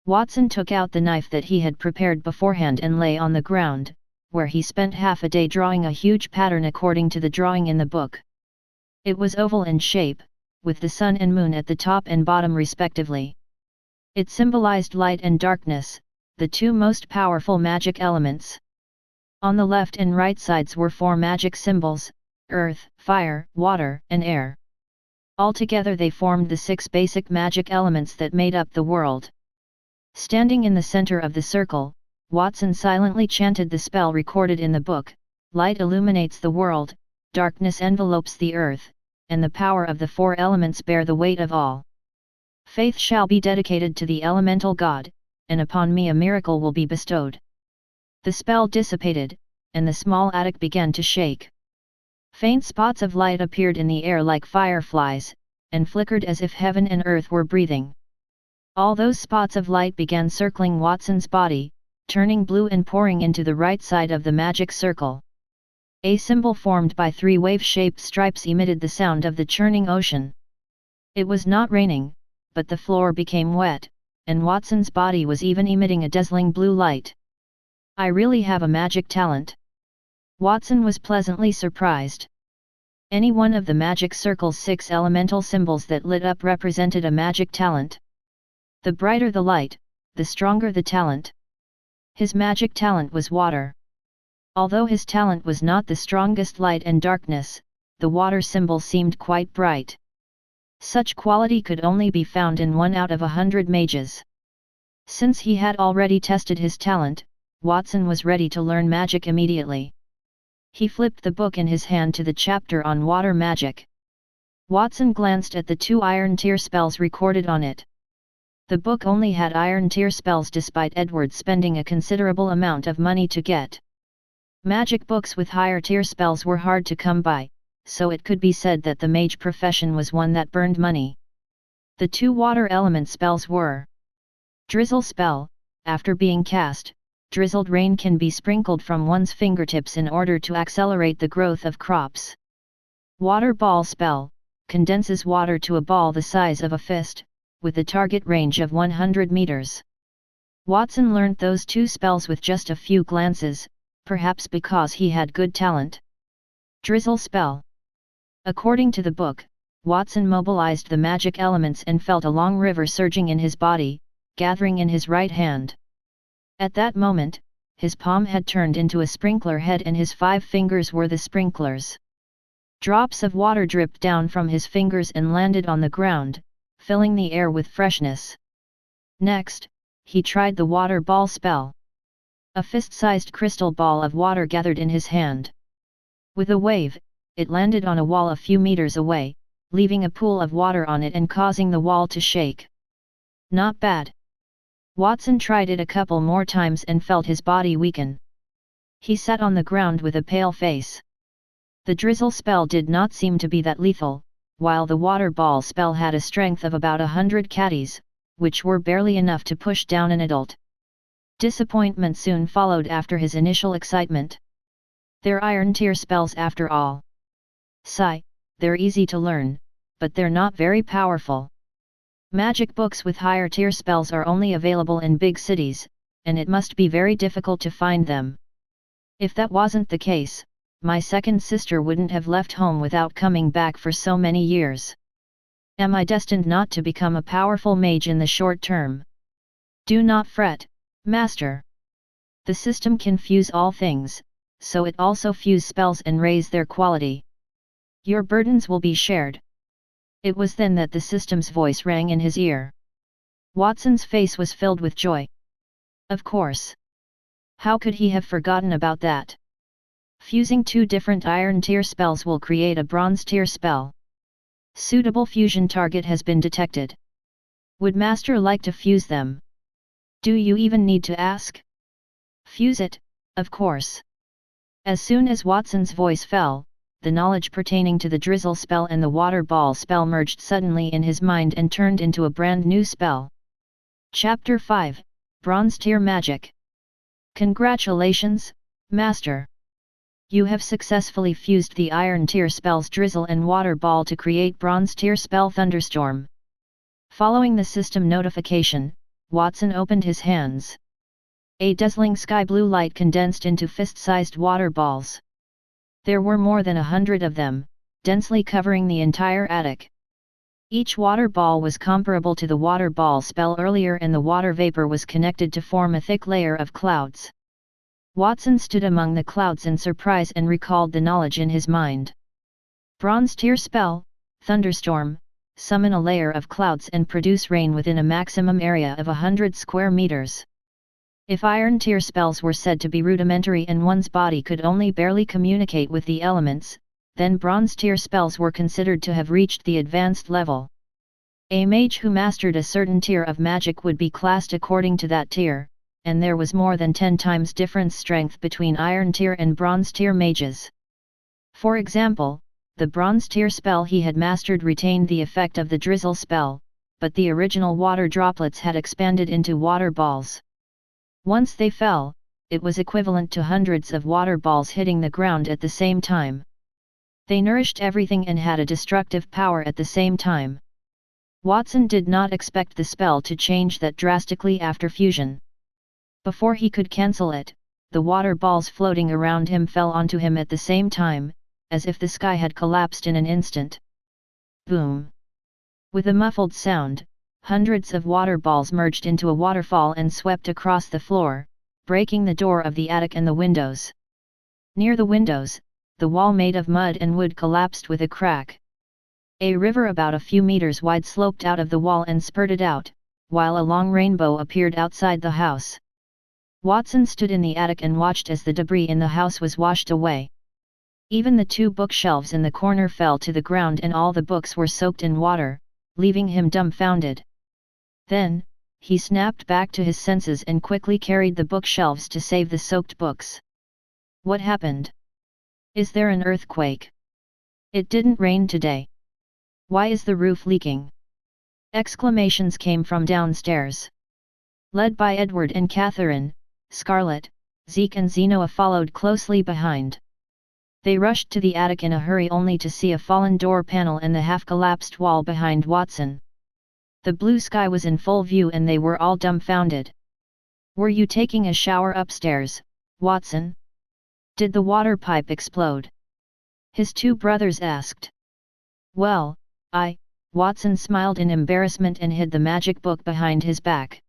A: Watson took out the knife that he had prepared beforehand and lay on the ground, where he spent half a day drawing a huge pattern according to the drawing in the book. It was oval in shape, with the sun and moon at the top and bottom respectively. It symbolized light and darkness, the two most powerful magic elements. On the left and right sides were four magic symbols: earth, fire, water, and air. Altogether they formed the 6 basic magic elements that made up the world. Standing in the center of the circle, Watson silently chanted the spell recorded in the book: light illuminates the world, darkness envelopes the earth, and the power of the 4 elements bear the weight of all. Faith shall be dedicated to the elemental god, and upon me a miracle will be bestowed. The spell dissipated, and the small attic began to shake. Faint spots of light appeared in the air like fireflies, and flickered as if heaven and earth were breathing. All those spots of light began circling Watson's body, turning blue and pouring into the right side of the magic circle. A symbol formed by 3 wave-shaped stripes emitted the sound of the churning ocean. It was not raining, but the floor became wet, and Watson's body was even emitting a dazzling blue light. I really have a magic talent. Watson was pleasantly surprised. Any one of the magic circle's 6 elemental symbols that lit up represented a magic talent. The brighter the light, the stronger the talent. His magic talent was water. Although his talent was not the strongest light and darkness, the water symbol seemed quite bright. Such quality could only be found in 1 out of 100 mages. Since he had already tested his talent, Watson was ready to learn magic immediately. He flipped the book in his hand to the chapter on water magic. Watson glanced at the 2 iron tier spells recorded on it. The book only had iron tier spells despite Edward spending a considerable amount of money to get. Magic books with higher tier spells were hard to come by, so it could be said that the mage profession was one that burned money. The 2 water element spells were: Drizzle spell. After being cast, drizzled rain can be sprinkled from one's fingertips in order to accelerate the growth of crops. Water ball spell, condenses water to a ball the size of a fist, with a target range of 100 meters. Watson learned those 2 spells with just a few glances, perhaps because he had good talent. Drizzle spell. According to the book, Watson mobilized the magic elements and felt a long river surging in his body, gathering in his right hand. At that moment, his palm had turned into a sprinkler head and his 5 fingers were the sprinklers. Drops of water dripped down from his fingers and landed on the ground, filling the air with freshness. Next, he tried the water ball spell. A fist-sized crystal ball of water gathered in his hand. With a wave, it landed on a wall a few meters away, leaving a pool of water on it and causing the wall to shake. Not bad. Watson tried it a couple more times and felt his body weaken. He sat on the ground with a pale face. The drizzle spell did not seem to be that lethal, while the water ball spell had a strength of about 100 catties, which were barely enough to push down an adult. Disappointment soon followed after his initial excitement. They're iron tier spells after all. Sigh, they're easy to learn, but they're not very powerful. Magic books with higher tier spells are only available in big cities, and it must be very difficult to find them. If that wasn't the case, my second sister wouldn't have left home without coming back for so many years. Am I destined not to become a powerful mage in the short term? Do not fret, Master. The system can fuse all things, so it also fuse spells and raise their quality. Your burdens will be shared. It was then that the system's voice rang in his ear. Watson's face was filled with joy. Of course. How could he have forgotten about that? Fusing 2 different iron tier spells will create a bronze tier spell. Suitable fusion target has been detected. Would Master like to fuse them? Do you even need to ask? Fuse it, of course. As soon as Watson's voice fell, the knowledge pertaining to the drizzle spell and the water ball spell merged suddenly in his mind and turned into a brand new spell. Chapter 5, Bronze Tier Magic. Congratulations, Master! You have successfully fused the Iron Tier spells Drizzle and Water Ball to create Bronze Tier spell Thunderstorm. Following the system notification, Watson opened his hands. A dazzling sky blue light condensed into fist-sized water balls. There were more than 100 of them, densely covering the entire attic. Each water ball was comparable to the water ball spell earlier, and the water vapor was connected to form a thick layer of clouds. Watson stood among the clouds in surprise and recalled the knowledge in his mind. Bronze Tier spell, Thunderstorm, summon a layer of clouds and produce rain within a maximum area of 100 square meters. If Iron Tier spells were said to be rudimentary and one's body could only barely communicate with the elements, then Bronze Tier spells were considered to have reached the advanced level. A mage who mastered a certain tier of magic would be classed according to that tier, and there was more than 10 times difference strength between Iron Tier and Bronze Tier mages. For example, the Bronze Tier spell he had mastered retained the effect of the Drizzle spell, but the original water droplets had expanded into water balls. Once they fell, it was equivalent to hundreds of water balls hitting the ground at the same time. They nourished everything and had a destructive power at the same time. Watson did not expect the spell to change that drastically after fusion. Before he could cancel it, the water balls floating around him fell onto him at the same time, as if the sky had collapsed in an instant. Boom! With a muffled sound, hundreds of water balls merged into a waterfall and swept across the floor, breaking the door of the attic and the windows. Near the windows, the wall made of mud and wood collapsed with a crack. A river about a few meters wide sloped out of the wall and spurted out, while a long rainbow appeared outside the house. Watson stood in the attic and watched as the debris in the house was washed away. Even the 2 bookshelves in the corner fell to the ground and all the books were soaked in water, leaving him dumbfounded. Then, he snapped back to his senses and quickly carried the bookshelves to save the soaked books. What happened? Is there an earthquake? It didn't rain today. Why is the roof leaking? Exclamations came from downstairs. Led by Edward and Catherine, Scarlet, Zeke and Zenoa followed closely behind. They rushed to the attic in a hurry only to see a fallen door panel and the half-collapsed wall behind Watson. The blue sky was in full view and they were all dumbfounded. Were you taking a shower upstairs, Watson? Did the water pipe explode? His 2 brothers asked. Well, Watson smiled in embarrassment and hid the magic book behind his back.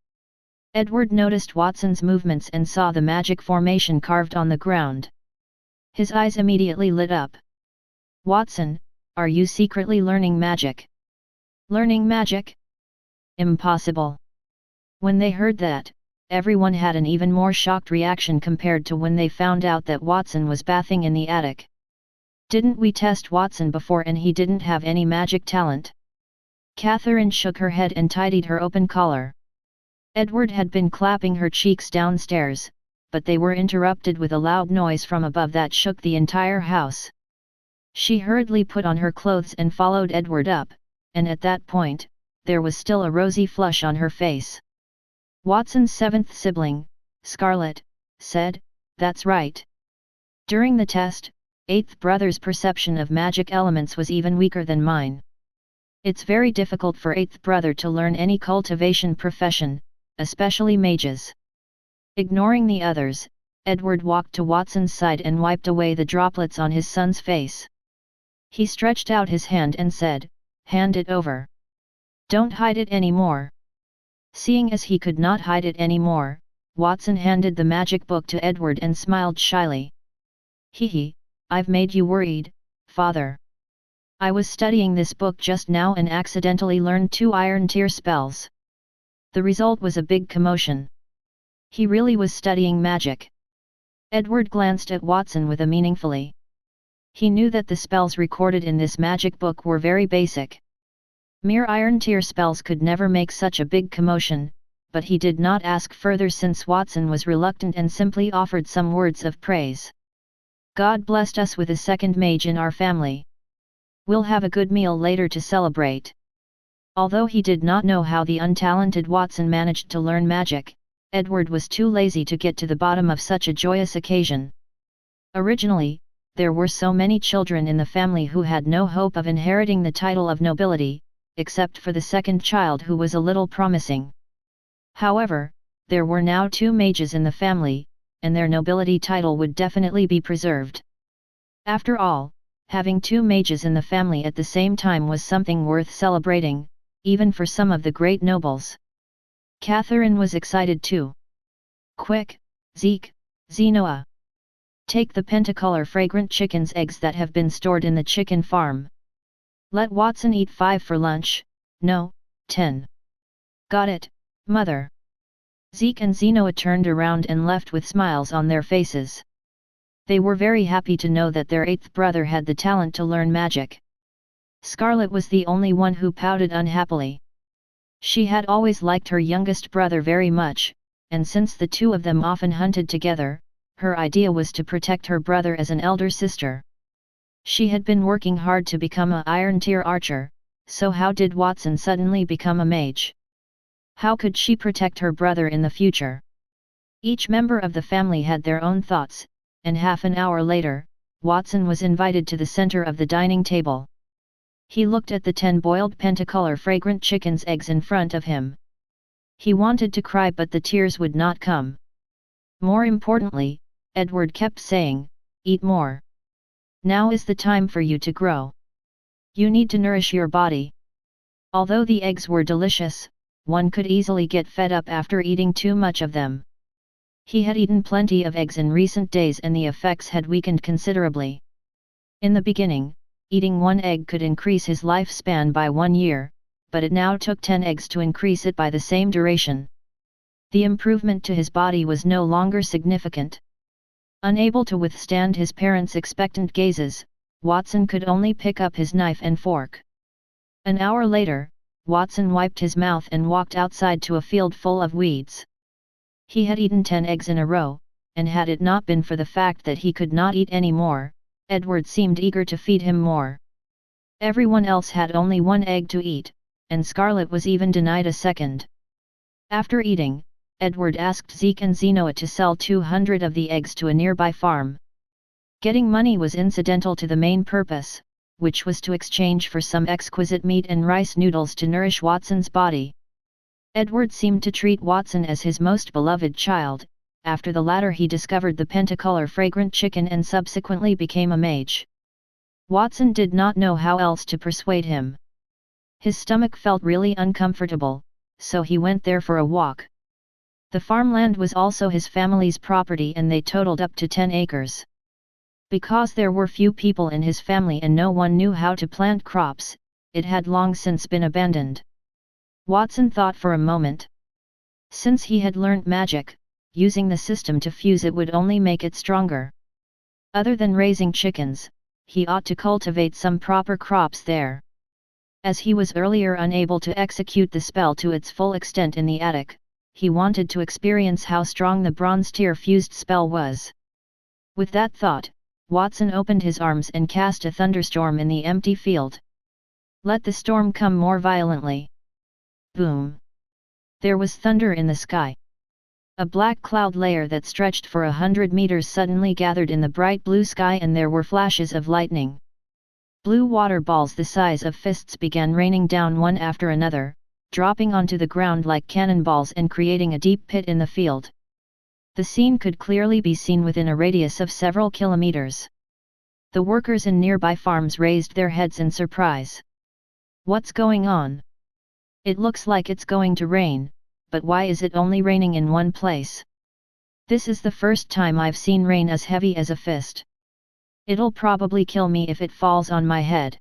A: Edward noticed Watson's movements and saw the magic formation carved on the ground. His eyes immediately lit up. Watson, are you secretly learning magic? Learning magic? Impossible. When they heard that, everyone had an even more shocked reaction compared to when they found out that Watson was bathing in the attic. Didn't we test Watson before and he didn't have any magic talent? Catherine shook her head and tidied her open collar. Edward had been clapping her cheeks downstairs, but they were interrupted with a loud noise from above that shook the entire house. She hurriedly put on her clothes and followed Edward up, and at that point, there was still a rosy flush on her face. Watson's 7th sibling, Scarlet, said, "That's right. During the test, 8th brother's perception of magic elements was even weaker than mine. It's very difficult for 8th brother to learn any cultivation profession, especially mages." Ignoring the others, Edward walked to Watson's side and wiped away the droplets on his son's face. He stretched out his hand and said, "Hand it over. Don't hide it anymore." Seeing as he could not hide it anymore, Watson handed the magic book to Edward and smiled shyly. "Hee, I've made you worried, father. I was studying this book just now and accidentally learned 2 Iron Tier spells." The result was a big commotion. He really was studying magic. Edward glanced at Watson with a meaningfully. He knew that the spells recorded in this magic book were very basic. Mere Iron Tier spells could never make such a big commotion, but he did not ask further since Watson was reluctant and simply offered some words of praise. "God blessed us with a 2nd mage in our family. We'll have a good meal later to celebrate." Although he did not know how the untalented Watson managed to learn magic, Edward was too lazy to get to the bottom of such a joyous occasion. Originally, there were so many children in the family who had no hope of inheriting the title of nobility, except for the second child who was a little promising. However, there were now 2 mages in the family, and their nobility title would definitely be preserved. After all, having 2 mages in the family at the same time was something worth celebrating, even for some of the great nobles. Catherine was excited too. "Quick, Zeke, Zenoa! Take the pentacolor fragrant chicken's eggs that have been stored in the chicken farm. Let Watson eat 5 for lunch, no, 10. Got it, Mother." Zeke and Zenoa turned around and left with smiles on their faces. They were very happy to know that their 8th brother had the talent to learn magic. Scarlet was the only one who pouted unhappily. She had always liked her youngest brother very much, and since the 2 of them often hunted together, her idea was to protect her brother as an elder sister. She had been working hard to become an Iron Tier archer, so how did Watson suddenly become a mage? How could she protect her brother in the future? Each member of the family had their own thoughts, and half an hour later, Watson was invited to the center of the dining table. He looked at the 10 boiled pentacolor fragrant chicken's eggs in front of him. He wanted to cry, but the tears would not come. More importantly, Edward kept saying, "Eat more. Now is the time for you to grow. You need to nourish your body." Although the eggs were delicious, one could easily get fed up after eating too much of them. He had eaten plenty of eggs in recent days and the effects had weakened considerably. In the beginning, eating 1 egg could increase his lifespan by 1 year, but it now took 10 eggs to increase it by the same duration. The improvement to his body was no longer significant. Unable to withstand his parents' expectant gazes, Watson could only pick up his knife and fork. An hour later, Watson wiped his mouth and walked outside to a field full of weeds. He had eaten 10 eggs in a row, and had it not been for the fact that he could not eat any more, Edward seemed eager to feed him more. Everyone else had only 1 egg to eat, and Scarlet was even denied a second. After eating, Edward asked Zeke and Zenoa to sell 200 of the eggs to a nearby farm. Getting money was incidental to the main purpose, which was to exchange for some exquisite meat and rice noodles to nourish Watson's body. Edward seemed to treat Watson as his most beloved child. After the latter he discovered the pentacolor fragrant chicken and subsequently became a mage. Watson did not know how else to persuade him. His stomach felt really uncomfortable, so he went there for a walk. The farmland was also his family's property and they totaled up to 10 acres. Because there were few people in his family and no one knew how to plant crops, it had long since been abandoned. Watson thought for a moment. Since he had learnt magic, using the system to fuse it would only make it stronger. Other than raising chickens, he ought to cultivate some proper crops there. As he was earlier unable to execute the spell to its full extent in the attic, he wanted to experience how strong the bronze tier fused spell was. With that thought, Watson opened his arms and cast a thunderstorm in the empty field. Let the storm come more violently. Boom! There was thunder in the sky. A black cloud layer that stretched for 100 meters suddenly gathered in the bright blue sky and there were flashes of lightning. Blue water balls the size of fists began raining down one after another, dropping onto the ground like cannonballs and creating a deep pit in the field. The scene could clearly be seen within a radius of several kilometers. The workers in nearby farms raised their heads in surprise. What's going on? It looks like it's going to rain, but why is it only raining in one place? This is the first time I've seen rain as heavy as a fist. It'll probably kill me if it falls on my head.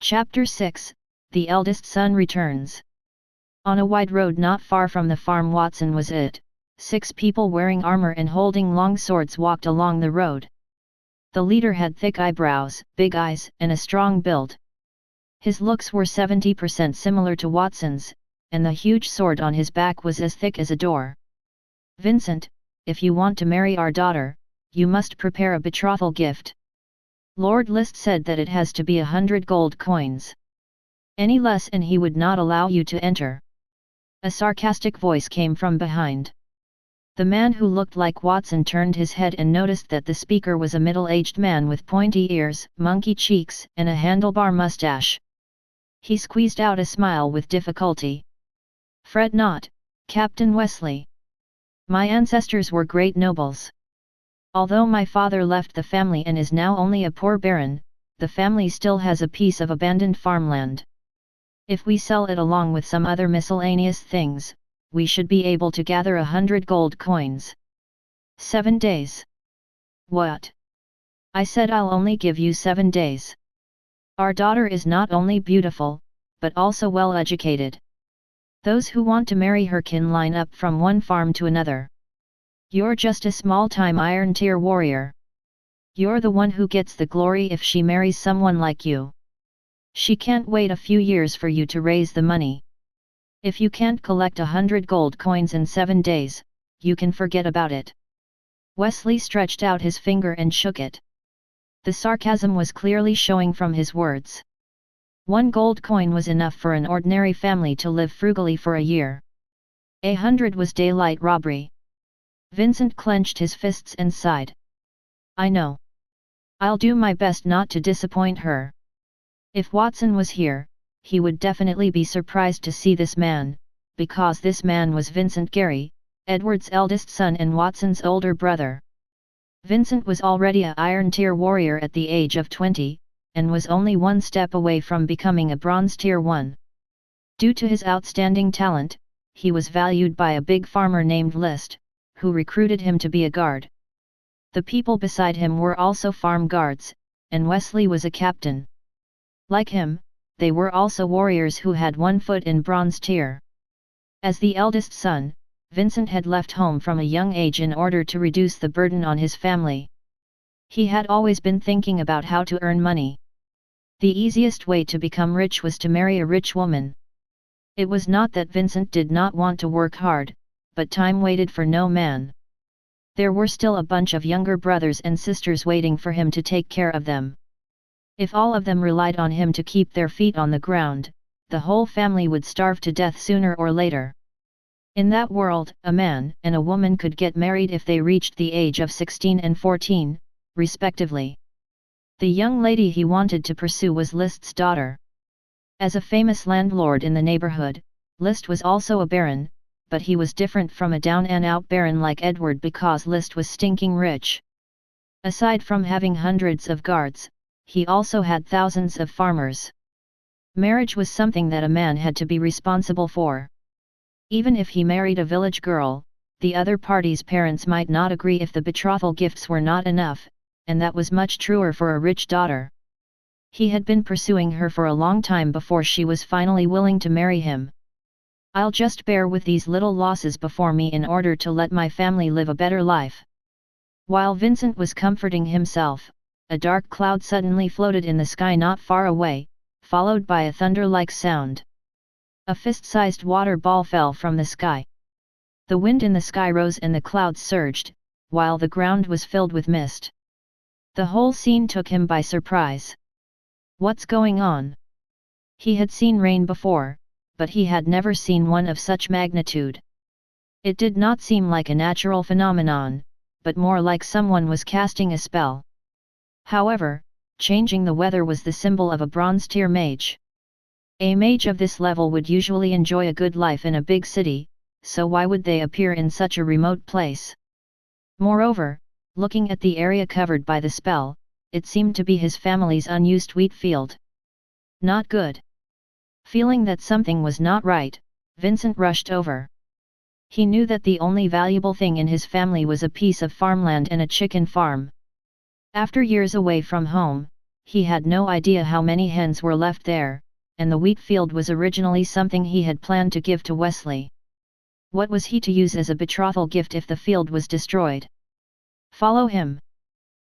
A: Chapter 6, The Eldest Son Returns. On a wide road not far from the farm Watson was at. 6 people wearing armor and holding long swords walked along the road. The leader had thick eyebrows, big eyes, and a strong build. His looks were 70% similar to Watson's, and the huge sword on his back was as thick as a door. "Vincent, if you want to marry our daughter, you must prepare a betrothal gift. Lord List said that it has to be 100 gold coins. Any less and he would not allow you to enter." A sarcastic voice came from behind. The man who looked like Watson turned his head and noticed that the speaker was a middle-aged man with pointy ears, monkey cheeks, and a handlebar mustache. He squeezed out a smile with difficulty. "Fret not, Captain Wesley. My ancestors were great nobles. Although my father left the family and is now only a poor baron, the family still has a piece of abandoned farmland. If we sell it along with some other miscellaneous things, we should be able to gather 100 gold coins. 7 days. What? I said I'll only give you 7 days. Our daughter is not only beautiful, but also well educated. Those who want to marry her can line up from one farm to another. You're just a small-time Iron Tier warrior. You're the one who gets the glory if she marries someone like you. She can't wait a few years for you to raise the money. If you can't collect 100 gold coins in 7 days, you can forget about it." Wesley stretched out his finger and shook it. The sarcasm was clearly showing from his words. 1 gold coin was enough for an ordinary family to live frugally for a year. 100 was daylight robbery. Vincent clenched his fists and sighed. "I know. I'll do my best not to disappoint her." If Watson was here, he would definitely be surprised to see this man, because this man was Vincent Gary, Edward's eldest son and Watson's older brother. Vincent was already a Iron Tier warrior at the age of 20, and was only one step away from becoming a Bronze Tier 1. Due to his outstanding talent, he was valued by a big farmer named Eldest, who recruited him to be a guard. The people beside him were also farm guards, and Wesley was a captain. Like him, they were also warriors who had 1 foot in Bronze Tier. As the eldest son, Vincent had left home from a young age in order to reduce the burden on his family. He had always been thinking about how to earn money. The easiest way to become rich was to marry a rich woman. It was not that Vincent did not want to work hard, but time waited for no man. There were still a bunch of younger brothers and sisters waiting for him to take care of them. If all of them relied on him to keep their feet on the ground, the whole family would starve to death sooner or later. In that world, a man and a woman could get married if they reached the age of 16 and 14, respectively. The young lady he wanted to pursue was Eldest's daughter. As a famous landlord in the neighborhood, Eldest was also a baron, but he was different from a down-and-out baron like Edward because Eldest was stinking rich. Aside from having hundreds of guards, he also had thousands of farmers. Marriage was something that a man had to be responsible for. Even if he married a village girl, the other party's parents might not agree if the betrothal gifts were not enough, and that was much truer for a rich daughter. He had been pursuing her for a long time before she was finally willing to marry him. "I'll just bear with these little losses before me in order to let my family live a better life." While Vincent was comforting himself, a dark cloud suddenly floated in the sky not far away, followed by a thunder-like sound. A fist-sized water ball fell from the sky. The wind in the sky rose and the clouds surged, while the ground was filled with mist. The whole scene took him by surprise. What's going on? He had seen rain before, but he had never seen one of such magnitude. It did not seem like a natural phenomenon, but more like someone was casting a spell. However, changing the weather was the symbol of a Bronze Tier mage. A mage of this level would usually enjoy a good life in a big city, so why would they appear in such a remote place? Moreover, looking at the area covered by the spell, it seemed to be his family's unused wheat field. Not good. Feeling that something was not right, Vincent rushed over. He knew that the only valuable thing in his family was a piece of farmland and a chicken farm. After years away from home, he had no idea how many hens were left there, and the wheat field was originally something he had planned to give to Wesley. What was he to use as a betrothal gift if the field was destroyed? Follow him.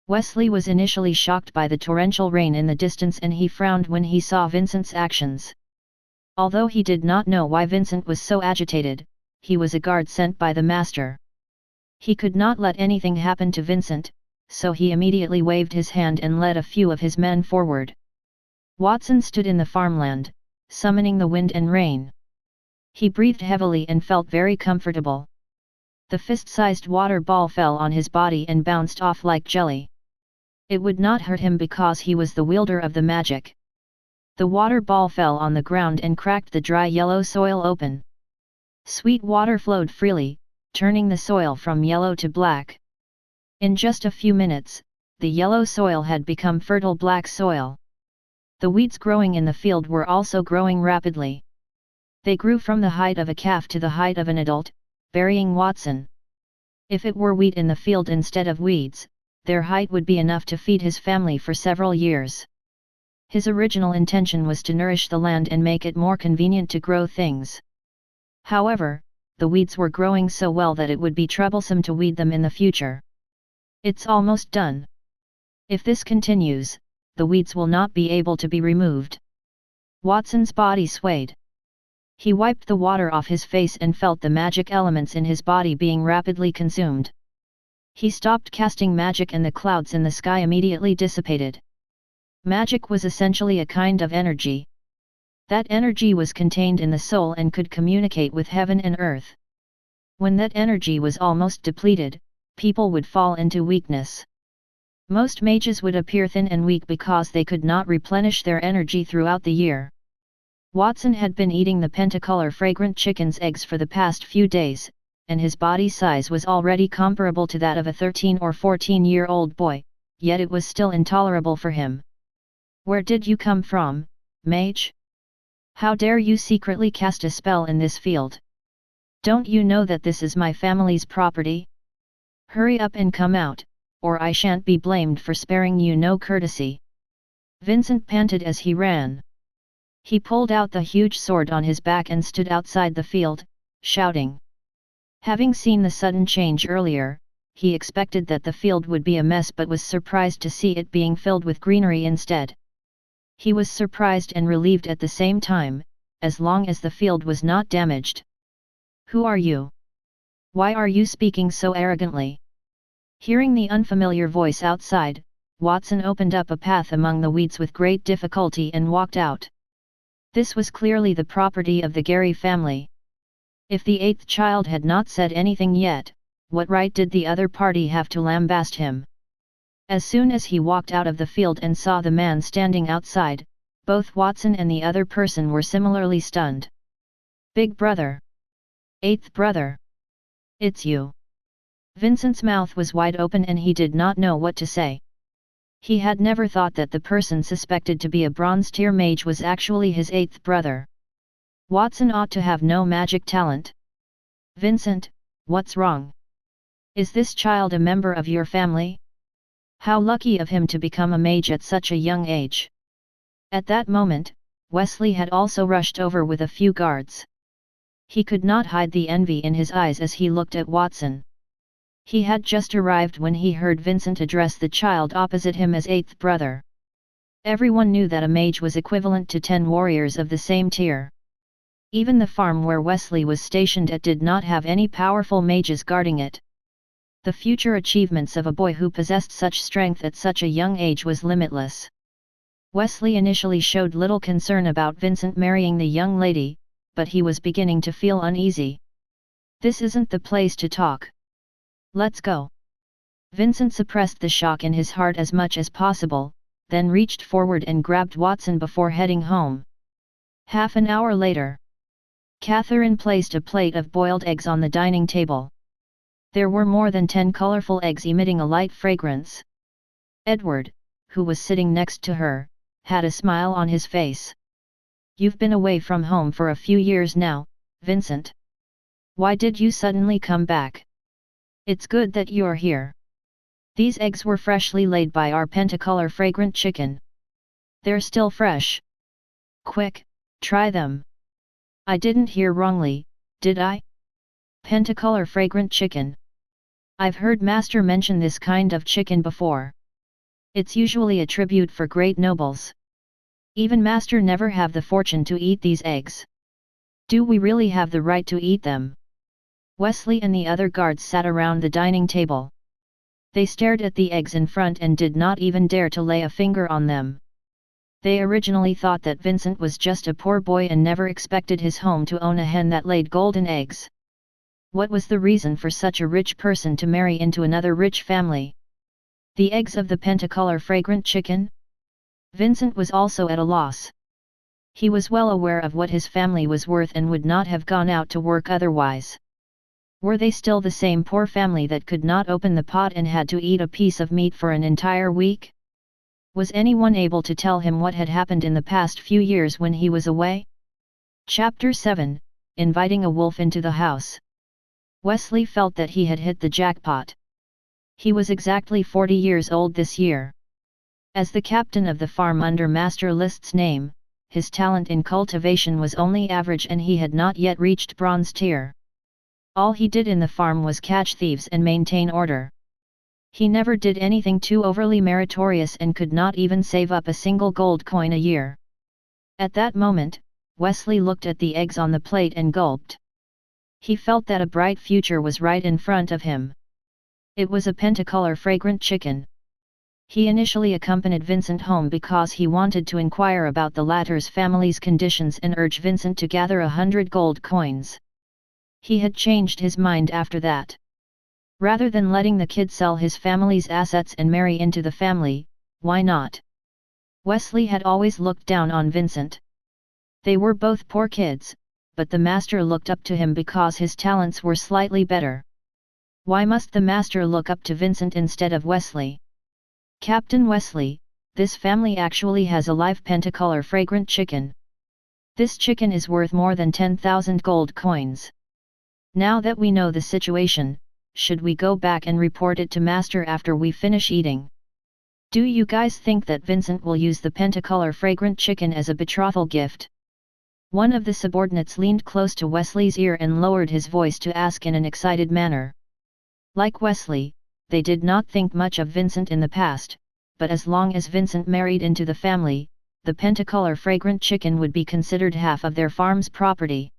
A: Wesley was initially shocked by the torrential rain in the distance and he frowned when he saw Vincent's actions. Although he did not know why Vincent was so agitated, he was a guard sent by the master. He could not let anything happen to Vincent, so he immediately waved his hand and led a few of his men forward. Watson stood in the farmland, summoning the wind and rain. He breathed heavily and felt very comfortable. The fist-sized water ball fell on his body and bounced off like jelly. It would not hurt him because he was the wielder of the magic. The water ball fell on the ground and cracked the dry yellow soil open. Sweet water flowed freely, turning the soil from yellow to black. In just a few minutes, the yellow soil had become fertile black soil. The weeds growing in the field were also growing rapidly. They grew from the height of a calf to the height of an adult, burying Watson. If it were wheat in the field instead of weeds, their height would be enough to feed his family for several years. His original intention was to nourish the land and make it more convenient to grow things. However, the weeds were growing so well that it would be troublesome to weed them in the future. It's almost done. If this continues, the weeds will not be able to be removed. Watson's body swayed. He wiped the water off his face and felt the magic elements in his body being rapidly consumed. He stopped casting magic and the clouds in the sky immediately dissipated. Magic was essentially a kind of energy. That energy was contained in the soul and could communicate with heaven and earth. When that energy was almost depleted, people would fall into weakness. Most mages would appear thin and weak because they could not replenish their energy throughout the year. Watson had been eating the pentacolor fragrant chicken's eggs for the past few days, and his body size was already comparable to that of a 13 or 14-year-old boy, yet it was still intolerable for him. "Where did you come from, mage? How dare you secretly cast a spell in this field? Don't you know that this is my family's property? Hurry up and come out, or I shan't be blamed for sparing you no courtesy." Vincent panted as he ran. He pulled out the huge sword on his back and stood outside the field, shouting. Having seen the sudden change earlier, he expected that the field would be a mess but was surprised to see it being filled with greenery instead. He was surprised and relieved at the same time, as long as the field was not damaged. "Who are you? Why are you speaking so arrogantly?" Hearing the unfamiliar voice outside, Watson opened up a path among the weeds with great difficulty and walked out. This was clearly the property of the Gary family. If the eighth child had not said anything yet, what right did the other party have to lambaste him? As soon as he walked out of the field and saw the man standing outside, both Watson and the other person were similarly stunned. "Big brother! Eighth brother! It's you!" Vincent's mouth was wide open and he did not know what to say. He had never thought that the person suspected to be a bronze tier mage was actually his eighth brother. Watson ought to have no magic talent. "Vincent, what's wrong? Is this child a member of your family? How lucky of him to become a mage at such a young age." At that moment, Wesley had also rushed over with a few guards. He could not hide the envy in his eyes as he looked at Watson. He had just arrived when he heard Vincent address the child opposite him as eighth brother. Everyone knew that a mage was equivalent to 10 warriors of the same tier. Even the farm where Wesley was stationed at did not have any powerful mages guarding it. The future achievements of a boy who possessed such strength at such a young age was limitless. Wesley initially showed little concern about Vincent marrying the young lady, but he was beginning to feel uneasy. "This isn't the place to talk. Let's go." Vincent suppressed the shock in his heart as much as possible, then reached forward and grabbed Watson before heading home. Half an hour later, Catherine placed a plate of boiled eggs on the dining table. There were more than 10 colorful eggs emitting a light fragrance. Edward, who was sitting next to her, had a smile on his face. "You've been away from home for a few years now, Vincent. Why did you suddenly come back? It's good that you're here. These eggs were freshly laid by our pentacolor fragrant chicken. They're still fresh. Quick, try them." "I didn't hear wrongly, did I? Pentacolor fragrant chicken. I've heard Master mention this kind of chicken before. It's usually a tribute for great nobles. Even Master never have the fortune to eat these eggs. Do we really have the right to eat them?" Wesley and the other guards sat around the dining table. They stared at the eggs in front and did not even dare to lay a finger on them. They originally thought that Vincent was just a poor boy and never expected his home to own a hen that laid golden eggs. What was the reason for such a rich person to marry into another rich family? The eggs of the pentacolor fragrant chicken? Vincent was also at a loss. He was well aware of what his family was worth and would not have gone out to work otherwise. Were they still the same poor family that could not open the pot and had to eat a piece of meat for an entire week? Was anyone able to tell him what had happened in the past few years when he was away? Chapter 7, Inviting a Wolf into the House. Wesley felt that he had hit the jackpot. He was exactly 40 years old this year. As the captain of the farm under Master List's name, his talent in cultivation was only average and he had not yet reached bronze tier. All he did in the farm was catch thieves and maintain order. He never did anything too overly meritorious and could not even save up a single gold coin a year. At that moment, Wesley looked at the eggs on the plate and gulped. He felt that a bright future was right in front of him. It was a pentacolor fragrant chicken. He initially accompanied Vincent home because he wanted to inquire about the latter's family's conditions and urge Vincent to gather 100 gold coins. He had changed his mind after that. Rather than letting the kid sell his family's assets and marry into the family, why not? Wesley had always looked down on Vincent. They were both poor kids, but the master looked up to him because his talents were slightly better. Why must the master look up to Vincent instead of Wesley? Captain Wesley, this family actually has a live pentacolor fragrant chicken. This chicken is worth more than 10,000 gold coins. Now that we know the situation, should we go back and report it to Master after we finish eating? Do you guys think that Vincent will use the pentacolor fragrant chicken as a betrothal gift? One of the subordinates leaned close to Wesley's ear and lowered his voice to ask in an excited manner. Like Wesley, they did not think much of Vincent in the past, but as long as Vincent married into the family, the pentacolor fragrant chicken would be considered half of their farm's property.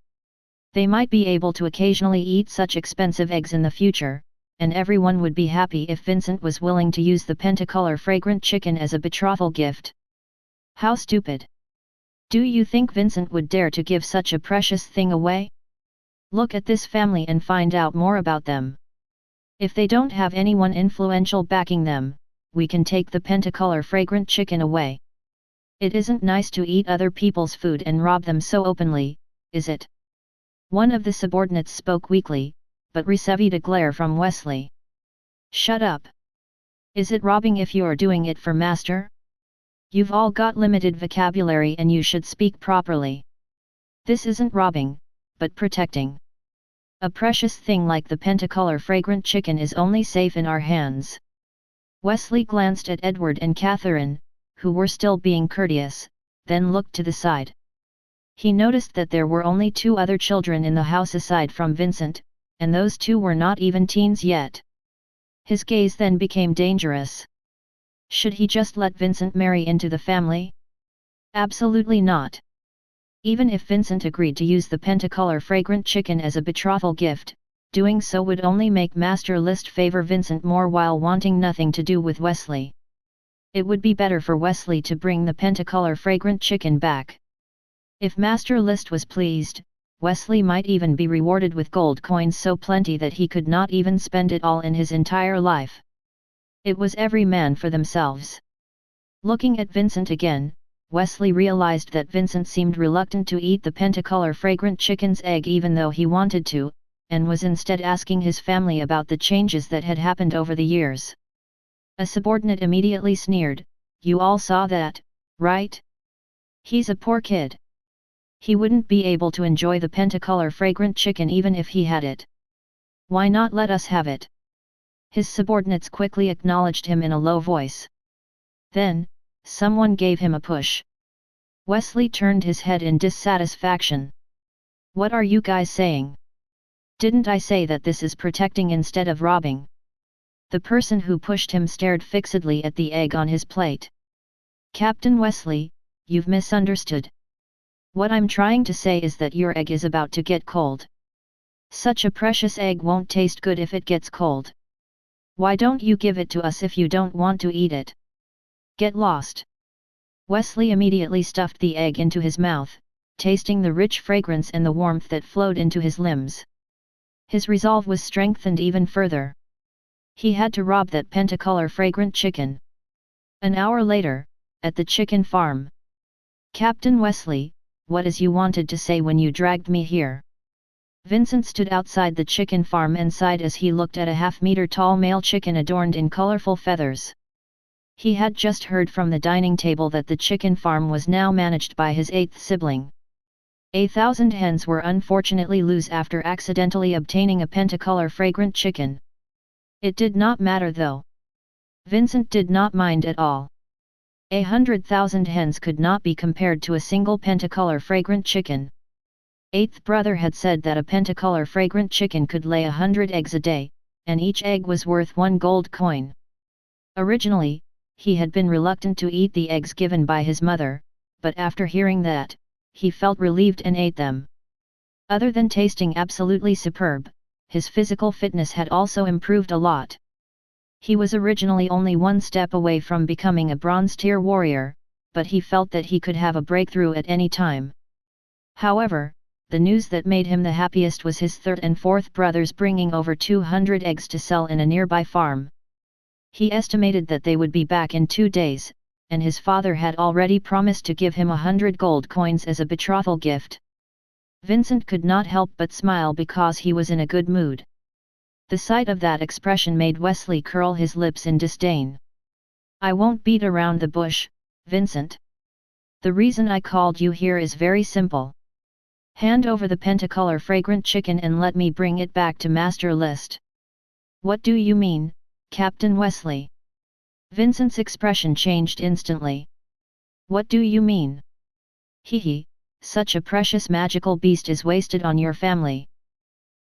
A: They might be able to occasionally eat such expensive eggs in the future, and everyone would be happy if Vincent was willing to use the pentacolor fragrant chicken as a betrothal gift. How stupid! Do you think Vincent would dare to give such a precious thing away? Look at this family and find out more about them. If they don't have anyone influential backing them, we can take the pentacolor fragrant chicken away. It isn't nice to eat other people's food and rob them so openly, is it? One of the subordinates spoke weakly, but received a glare from Wesley. Shut up! Is it robbing if you're doing it for Master? You've all got limited vocabulary and you should speak properly. This isn't robbing, but protecting. A precious thing like the pentacolor fragrant chicken is only safe in our hands. Wesley glanced at Edward and Catherine, who were still being courteous, then looked to the side. He noticed that there were only 2 other children in the house aside from Vincent, and those 2 were not even teens yet. His gaze then became dangerous. Should he just let Vincent marry into the family? Absolutely not. Even if Vincent agreed to use the pentacolor fragrant chicken as a betrothal gift, doing so would only make Master List favor Vincent more while wanting nothing to do with Wesley. It would be better for Wesley to bring the pentacolor fragrant chicken back. If Master List was pleased, Wesley might even be rewarded with gold coins so plenty that he could not even spend it all in his entire life. It was every man for themselves. Looking at Vincent again, Wesley realized that Vincent seemed reluctant to eat the pentacolor fragrant chicken's egg even though he wanted to, and was instead asking his family about the changes that had happened over the years. A subordinate immediately sneered, "You all saw that, right? He's a poor kid. He wouldn't be able to enjoy the pentacolor fragrant chicken even if he had it. Why not let us have it?" His subordinates quickly acknowledged him in a low voice. Then, someone gave him a push. Wesley turned his head in dissatisfaction. "What are you guys saying? Didn't I say that this is protecting instead of robbing?" The person who pushed him stared fixedly at the egg on his plate. "Captain Wesley, you've misunderstood. What I'm trying to say is that your egg is about to get cold. Such a precious egg won't taste good if it gets cold. Why don't you give it to us if you don't want to eat it? Get lost." Wesley immediately stuffed the egg into his mouth, tasting the rich fragrance and the warmth that flowed into his limbs. His resolve was strengthened even further. He had to rob that pentacolor fragrant chicken. An hour later, at the chicken farm. Captain Wesley, what is you wanted to say when you dragged me here? Vincent stood outside the chicken farm and sighed as he looked at a half-meter tall male chicken adorned in colorful feathers. He had just heard from the dining table that the chicken farm was now managed by his 8th sibling. 1,000 hens were unfortunately loose after accidentally obtaining a pentacolor fragrant chicken. It did not matter though. Vincent did not mind at all. 100,000 hens could not be compared to a single pentacolor fragrant chicken. 8th brother had said that a pentacolor fragrant chicken could lay 100 eggs a day, and each egg was worth 1 gold coin. Originally, he had been reluctant to eat the eggs given by his mother, but after hearing that, he felt relieved and ate them. Other than tasting absolutely superb, his physical fitness had also improved a lot. He was originally only one step away from becoming a bronze-tier warrior, but he felt that he could have a breakthrough at any time. However, the news that made him the happiest was his 3rd and 4th brothers bringing over 200 eggs to sell in a nearby farm. He estimated that they would be back in 2 days, and his father had already promised to give him 100 gold coins as a betrothal gift. Vincent could not help but smile because he was in a good mood. The sight of that expression made Wesley curl his lips in disdain. I won't beat around the bush, Vincent. The reason I called you here is very simple. Hand over the pentacolor fragrant chicken and let me bring it back to Master Eldest. What do you mean, Captain Wesley? Vincent's expression changed instantly. What do you mean? Hee, such a precious magical beast is wasted on your family.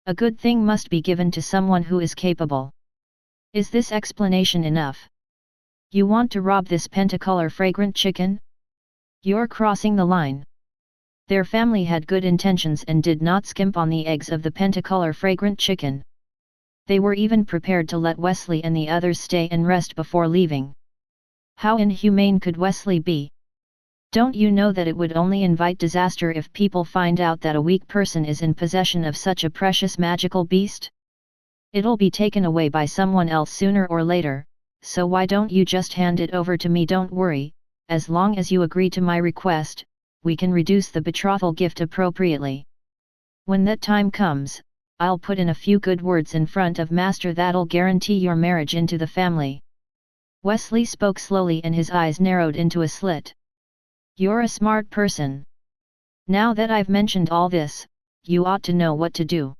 A: A good thing must be given to someone who is capable. Is this explanation enough? You want to rob this pentacolor fragrant chicken? You're crossing the line. Their family had good intentions and did not skimp on the eggs of the pentacolor fragrant chicken. They were even prepared to let Wesley and the others stay and rest before leaving. How inhumane could Wesley be? Don't you know that it would only invite disaster if people find out that a weak person is in possession of such a precious magical beast? It'll be taken away by someone else sooner or later, so why don't you just hand it over to me? Don't worry, as long as you agree to my request, we can reduce the betrothal gift appropriately. When that time comes, I'll put in a few good words in front of Master that'll guarantee your marriage into the family. Wesley spoke slowly and his eyes narrowed into a slit. You're a smart person. Now that I've mentioned all this, you ought to know what to do.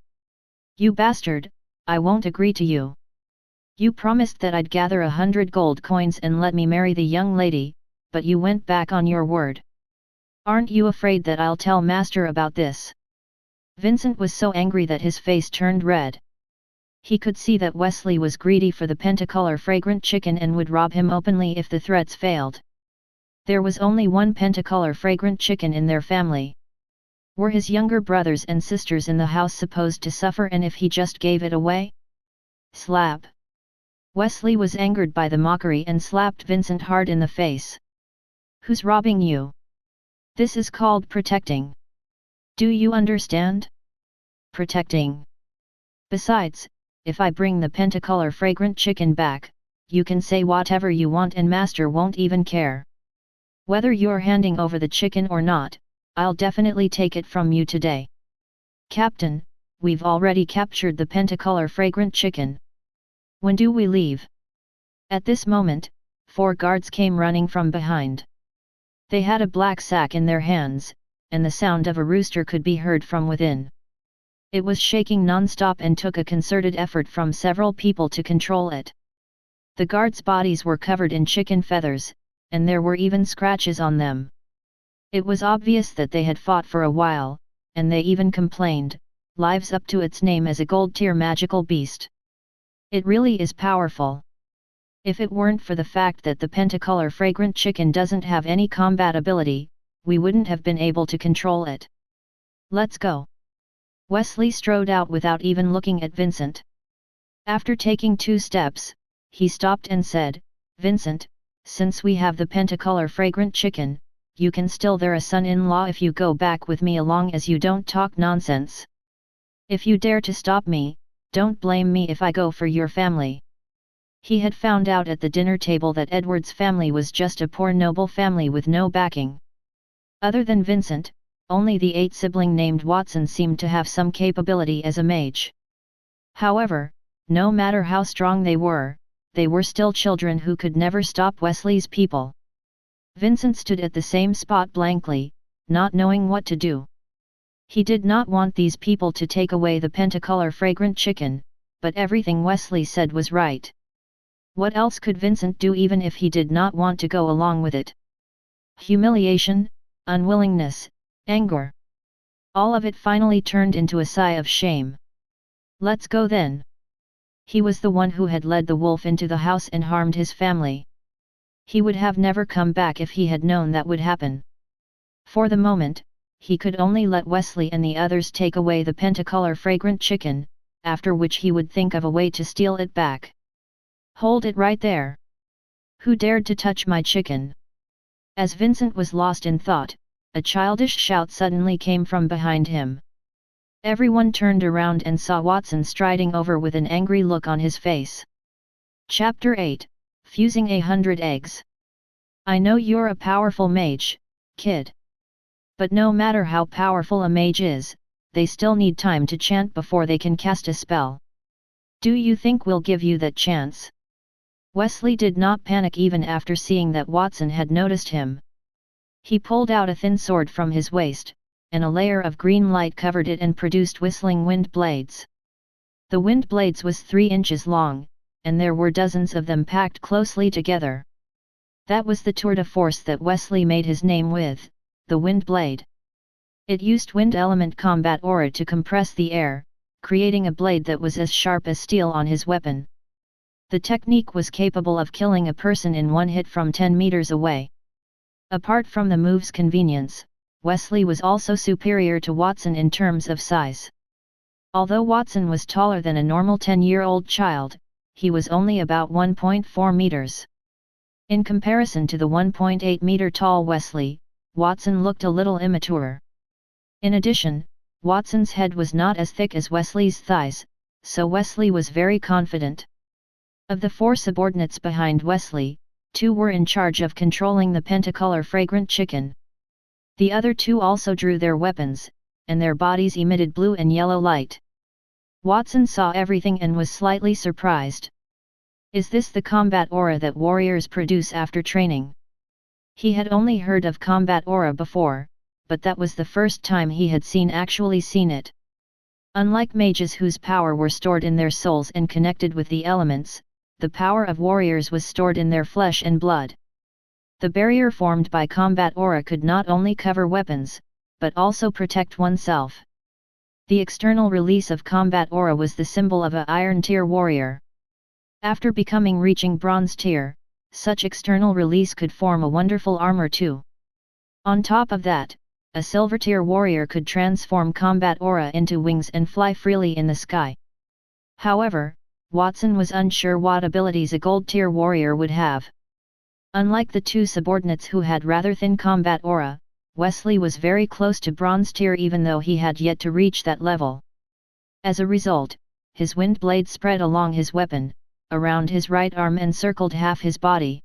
A: You bastard, I won't agree to you. You promised that I'd gather 100 gold coins and let me marry the young lady, but you went back on your word. Aren't you afraid that I'll tell Master about this? Vincent was so angry that his face turned red. He could see that Wesley was greedy for the pentacolor fragrant chicken and would rob him openly if the threats failed. There was only one pentacolor fragrant chicken in their family. Were his younger brothers and sisters in the house supposed to suffer, and if he just gave it away? Slap! Wesley was angered by the mockery and slapped Vincent hard in the face. Who's robbing you? This is called protecting. Do you understand? Protecting. Besides, if I bring the pentacolor fragrant chicken back, you can say whatever you want and Master won't even care. Whether you're handing over the chicken or not, I'll definitely take it from you today. Captain, we've already captured the pentacolor fragrant chicken. When do we leave? At this moment, 4 guards came running from behind. They had a black sack in their hands, and the sound of a rooster could be heard from within. It was shaking non-stop and took a concerted effort from several people to control it. The guards' bodies were covered in chicken feathers, and there were even scratches on them. It was obvious that they had fought for a while, and they even complained, lives up to its name as a gold-tier magical beast. It really is powerful. If it weren't for the fact that the pentacolor fragrant chicken doesn't have any combat ability, we wouldn't have been able to control it. Let's go. Wesley strode out without even looking at Vincent. After taking 2 steps, he stopped and said, Vincent, since we have the pentacolor fragrant chicken, you can still their a son-in-law if you go back with me, along as you don't talk nonsense. If you dare to stop me, don't blame me if I go for your family. He had found out at the dinner table that Edward's family was just a poor noble family with no backing. Other than Vincent, only the 8th sibling named Watson seemed to have some capability as a mage. However, no matter how strong they were still children who could never stop Wesley's people. Vincent stood at the same spot blankly, not knowing what to do. He did not want these people to take away the pentacolor fragrant chicken, but everything Wesley said was right. What else could Vincent do even if he did not want to go along with it? Humiliation, unwillingness, anger. All of it finally turned into a sigh of shame. Let's go then. He was the one who had led the wolf into the house and harmed his family. He would have never come back if he had known that would happen. For the moment, he could only let Wesley and the others take away the pentacolor fragrant chicken, after which he would think of a way to steal it back. Hold it right there! Who dared to touch my chicken? As Vincent was lost in thought, a childish shout suddenly came from behind him. Everyone turned around and saw Watson striding over with an angry look on his face. Chapter 8, Fusing 100 Eggs. I know you're a powerful mage, kid. But no matter how powerful a mage is, they still need time to chant before they can cast a spell. Do you think we'll give you that chance? Wesley did not panic even after seeing that Watson had noticed him. He pulled out a thin sword from his waist, and a layer of green light covered it and produced whistling wind blades. The wind blades was 3 inches long, and there were dozens of them packed closely together. That was the tour de force that Wesley made his name with, the wind blade. It used wind element combat aura to compress the air, creating a blade that was as sharp as steel on his weapon. The technique was capable of killing a person in one hit from 10 meters away. Apart from the move's convenience, Wesley was also superior to Watson in terms of size. Although Watson was taller than a normal 10-year-old child, he was only about 1.4 meters. In comparison to the 1.8-meter tall Wesley, Watson looked a little immature. In addition, Watson's head was not as thick as Wesley's thighs, so Wesley was very confident. Of the 4 subordinates behind Wesley, 2 were in charge of controlling the pentacolor fragrant chicken. The other 2 also drew their weapons, and their bodies emitted blue and yellow light. Watson saw everything and was slightly surprised. Is this the combat aura that warriors produce after training? He had only heard of combat aura before, but that was the first time he had actually seen it. Unlike mages whose power were stored in their souls and connected with the elements, the power of warriors was stored in their flesh and blood. The barrier formed by combat aura could not only cover weapons, but also protect oneself. The external release of combat aura was the symbol of an Iron Tier warrior. After reaching Bronze Tier, such external release could form a wonderful armor too. On top of that, a Silver Tier warrior could transform combat aura into wings and fly freely in the sky. However, Watson was unsure what abilities a Gold Tier warrior would have. Unlike the 2 subordinates who had rather thin combat aura, Wesley was very close to Bronze Tier even though he had yet to reach that level. As a result, his wind blade spread along his weapon, around his right arm and circled half his body.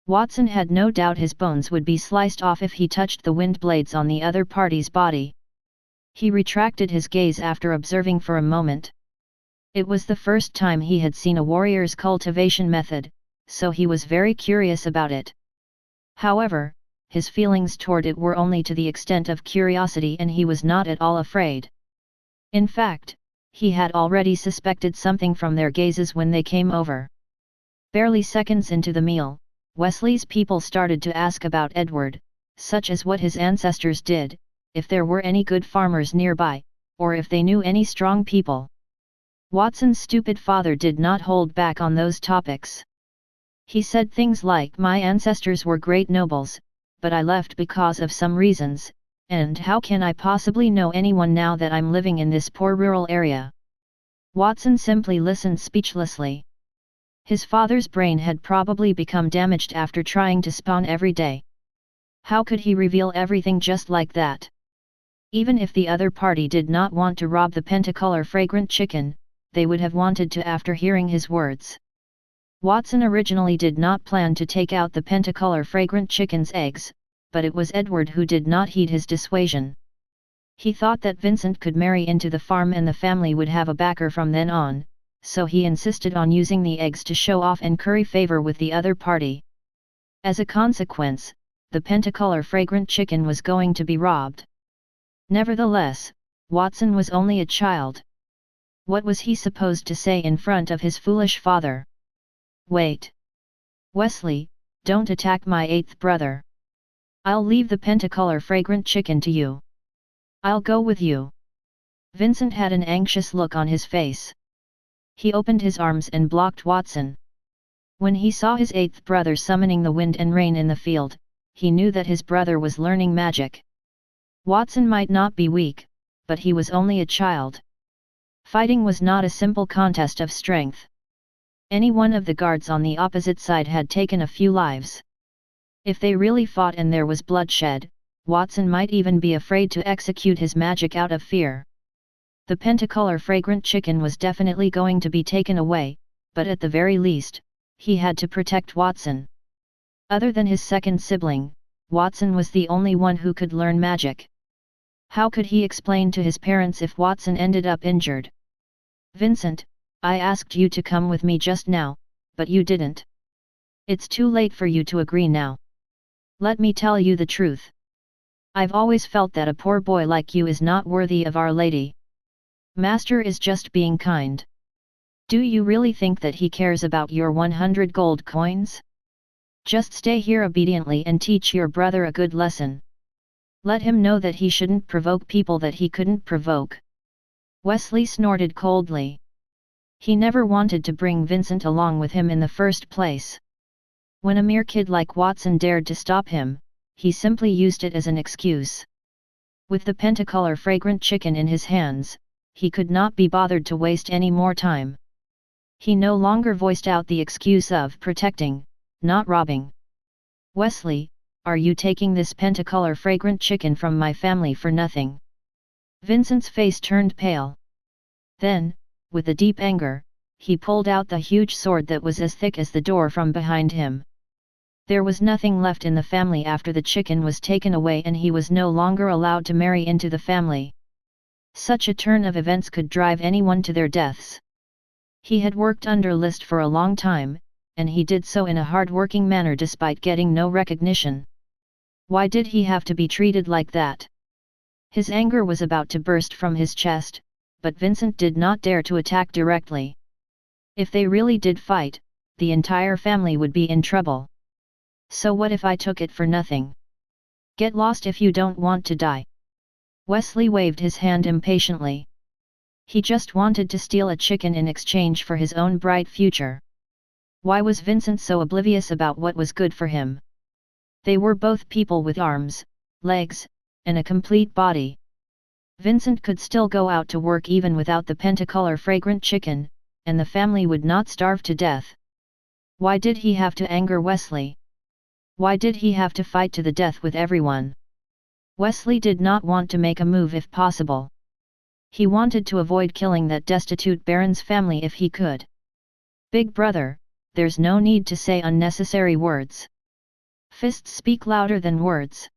A: Watson had no doubt his bones would be sliced off if he touched the wind blades on the other party's body. He retracted his gaze after observing for a moment. It was the first time he had seen a warrior's cultivation method, so he was very curious about it. However, his feelings toward it were only to the extent of curiosity and he was not at all afraid. In fact, he had already suspected something from their gazes when they came over. Barely seconds into the meal, Wesley's people started to ask about Edward, such as what his ancestors did, if there were any good farmers nearby, or if they knew any strong people. Watson's stupid father did not hold back on those topics. He said things like, "My ancestors were great nobles, but I left because of some reasons, and how can I possibly know anyone now that I'm living in this poor rural area?" Watson simply listened speechlessly. His father's brain had probably become damaged after trying to spawn every day. How could he reveal everything just like that? Even if the other party did not want to rob the pentacolor fragrant chicken, they would have wanted to after hearing his words. Watson originally did not plan to take out the pentacolor fragrant chicken's eggs, but it was Edward who did not heed his dissuasion. He thought that Vincent could marry into the farm and the family would have a backer from then on, so he insisted on using the eggs to show off and curry favor with the other party. As a consequence, the pentacolor fragrant chicken was going to be robbed. Nevertheless, Watson was only a child. What was he supposed to say in front of his foolish father? Wait! Wesley, don't attack my eighth brother. I'll leave the pentacolor fragrant chicken to you. I'll go with you. Vincent had an anxious look on his face. He opened his arms and blocked Watson. When he saw his eighth brother summoning the wind and rain in the field, he knew that his brother was learning magic. Watson might not be weak, but he was only a child. Fighting was not a simple contest of strength. Any one of the guards on the opposite side had taken a few lives. If they really fought and there was bloodshed, Watson might even be afraid to execute his magic out of fear. The pentacolor fragrant chicken was definitely going to be taken away, but at the very least, he had to protect Watson. Other than his second sibling, Watson was the only one who could learn magic. How could he explain to his parents if Watson ended up injured? Vincent, I asked you to come with me just now, but you didn't. It's too late for you to agree now. Let me tell you the truth. I've always felt that a poor boy like you is not worthy of Our Lady. Master is just being kind. Do you really think that he cares about your 100 gold coins? Just stay here obediently and teach your brother a good lesson. Let him know that he shouldn't provoke people that he couldn't provoke. Wesley snorted coldly. He never wanted to bring Vincent along with him in the first place. When a mere kid like Watson dared to stop him, he simply used it as an excuse. With the pentacolor fragrant chicken in his hands, he could not be bothered to waste any more time. He no longer voiced out the excuse of protecting, not robbing. Wesley, are you taking this pentacolor fragrant chicken from my family for nothing? Vincent's face turned pale. Then, with a deep anger, he pulled out the huge sword that was as thick as the door from behind him. There was nothing left in the family after the chicken was taken away and he was no longer allowed to marry into the family. Such a turn of events could drive anyone to their deaths. He had worked under List for a long time, and he did so in a hard-working manner despite getting no recognition. Why did he have to be treated like that? His anger was about to burst from his chest, but Vincent did not dare to attack directly. If they really did fight, the entire family would be in trouble. So what if I took it for nothing? Get lost if you don't want to die. Wesley waved his hand impatiently. He just wanted to steal a chicken in exchange for his own bright future. Why was Vincent so oblivious about what was good for him? They were both people with arms, legs, and a complete body. Vincent could still go out to work even without the pentacolor fragrant chicken, and the family would not starve to death. Why did he have to anger Wesley? Why did he have to fight to the death with everyone? Wesley did not want to make a move if possible. He wanted to avoid killing that destitute baron's family if he could. Big brother, there's no need to say unnecessary words. Fists speak louder than words.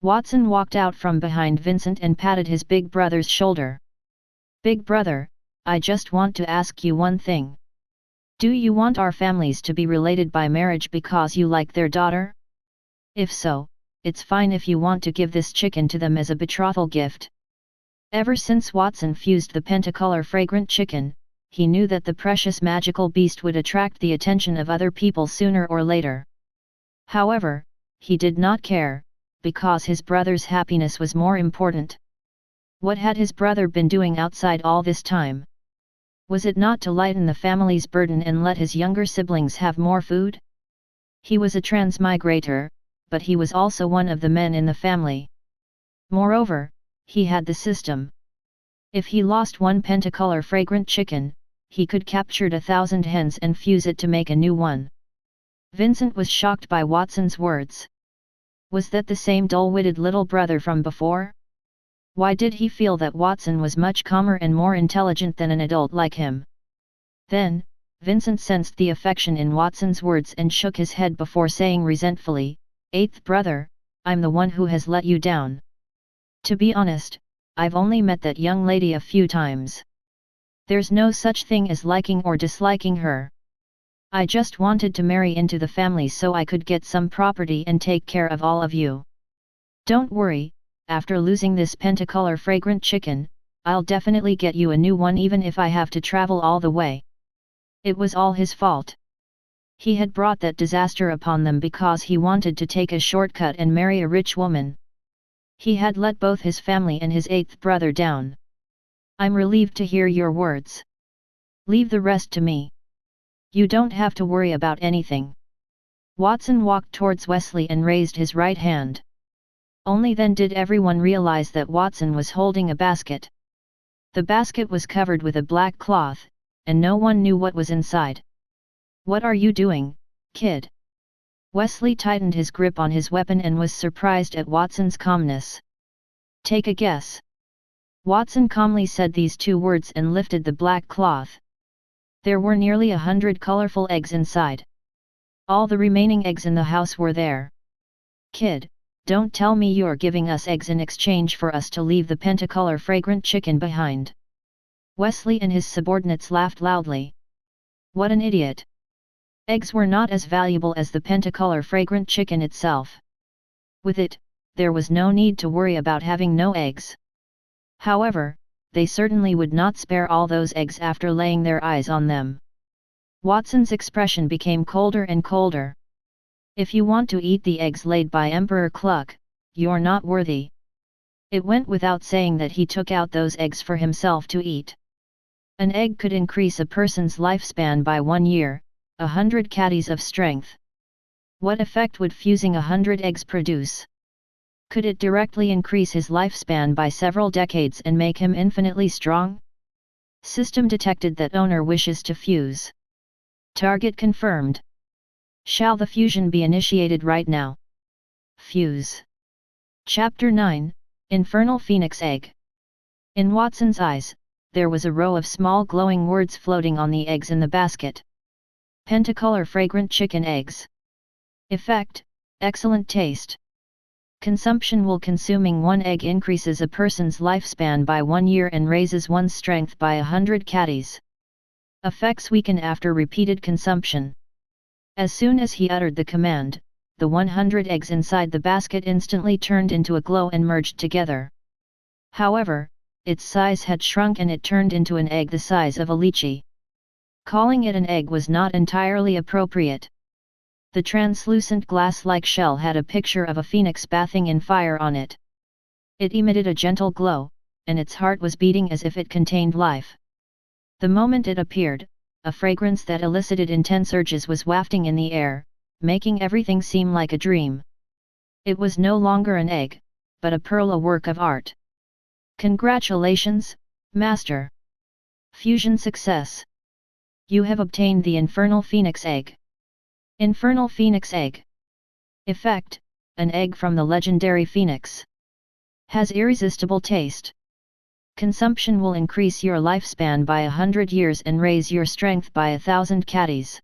A: Watson walked out from behind Vincent and patted his big brother's shoulder. Big brother, I just want to ask you one thing. Do you want our families to be related by marriage because you like their daughter? If so, it's fine if you want to give this chicken to them as a betrothal gift. Ever since Watson fused the pentacolor fragrant chicken, he knew that the precious magical beast would attract the attention of other people sooner or later. However, he did not care, because his brother's happiness was more important. What had his brother been doing outside all this time? Was it not to lighten the family's burden and let his younger siblings have more food? He was a transmigrator, but he was also one of the men in the family. Moreover, he had the system. If he lost one pentacolor fragrant chicken, he could capture 1,000 hens and fuse it to make a new one. Vincent was shocked by Watson's words. Was that the same dull-witted little brother from before? Why did he feel that Watson was much calmer and more intelligent than an adult like him? Then, Vincent sensed the affection in Watson's words and shook his head before saying resentfully, "Eighth brother, I'm the one who has let you down. To be honest, I've only met that young lady a few times. There's no such thing as liking or disliking her. I just wanted to marry into the family so I could get some property and take care of all of you. Don't worry, after losing this pentacolor fragrant chicken, I'll definitely get you a new one even if I have to travel all the way." It was all his fault. He had brought that disaster upon them because he wanted to take a shortcut and marry a rich woman. He had let both his family and his eighth brother down. "I'm relieved to hear your words. Leave the rest to me. You don't have to worry about anything." Watson walked towards Wesley and raised his right hand. Only then did everyone realize that Watson was holding a basket. The basket was covered with a black cloth, and no one knew what was inside. "What are you doing, kid?" Wesley tightened his grip on his weapon and was surprised at Watson's calmness. "Take a guess." Watson calmly said these two words and lifted the black cloth. There were nearly 100 colorful eggs inside. All the remaining eggs in the house were there. "Kid, don't tell me you're giving us eggs in exchange for us to leave the pentacolor fragrant chicken behind." Wesley and his subordinates laughed loudly. What an idiot! Eggs were not as valuable as the pentacolor fragrant chicken itself. With it, there was no need to worry about having no eggs. However, they certainly would not spare all those eggs after laying their eyes on them. Watson's expression became colder and colder. "If you want to eat the eggs laid by Emperor Cluck, you're not worthy." It went without saying that he took out those eggs for himself to eat. An egg could increase a person's lifespan by 1 year, 100 caddies of strength. What effect would fusing 100 eggs produce? Could it directly increase his lifespan by several decades and make him infinitely strong? System detected that owner wishes to fuse. Target confirmed. Shall the fusion be initiated right now? Fuse. Chapter 9, Infernal Phoenix Egg. In Watson's eyes, there was a row of small glowing words floating on the eggs in the basket. Pentacolor fragrant chicken eggs. Effect, excellent taste. Consumption while consuming 1 egg increases a person's lifespan by 1 year and raises one's strength by 100 caddies. Effects weaken after repeated consumption. As soon as he uttered the command, the 100 eggs inside the basket instantly turned into a glow and merged together. However, its size had shrunk and it turned into an egg the size of a lychee. Calling it an egg was not entirely appropriate. The translucent glass-like shell had a picture of a phoenix bathing in fire on it. It emitted a gentle glow, and its heart was beating as if it contained life. The moment it appeared, a fragrance that elicited intense urges was wafting in the air, making everything seem like a dream. It was no longer an egg, but a pearl, a work of art. Congratulations, Master! Fusion success! You have obtained the Infernal Phoenix Egg. Infernal Phoenix Egg. Effect, an egg from the legendary Phoenix. Has irresistible taste. Consumption will increase your lifespan by 100 years and raise your strength by 1,000 caddies.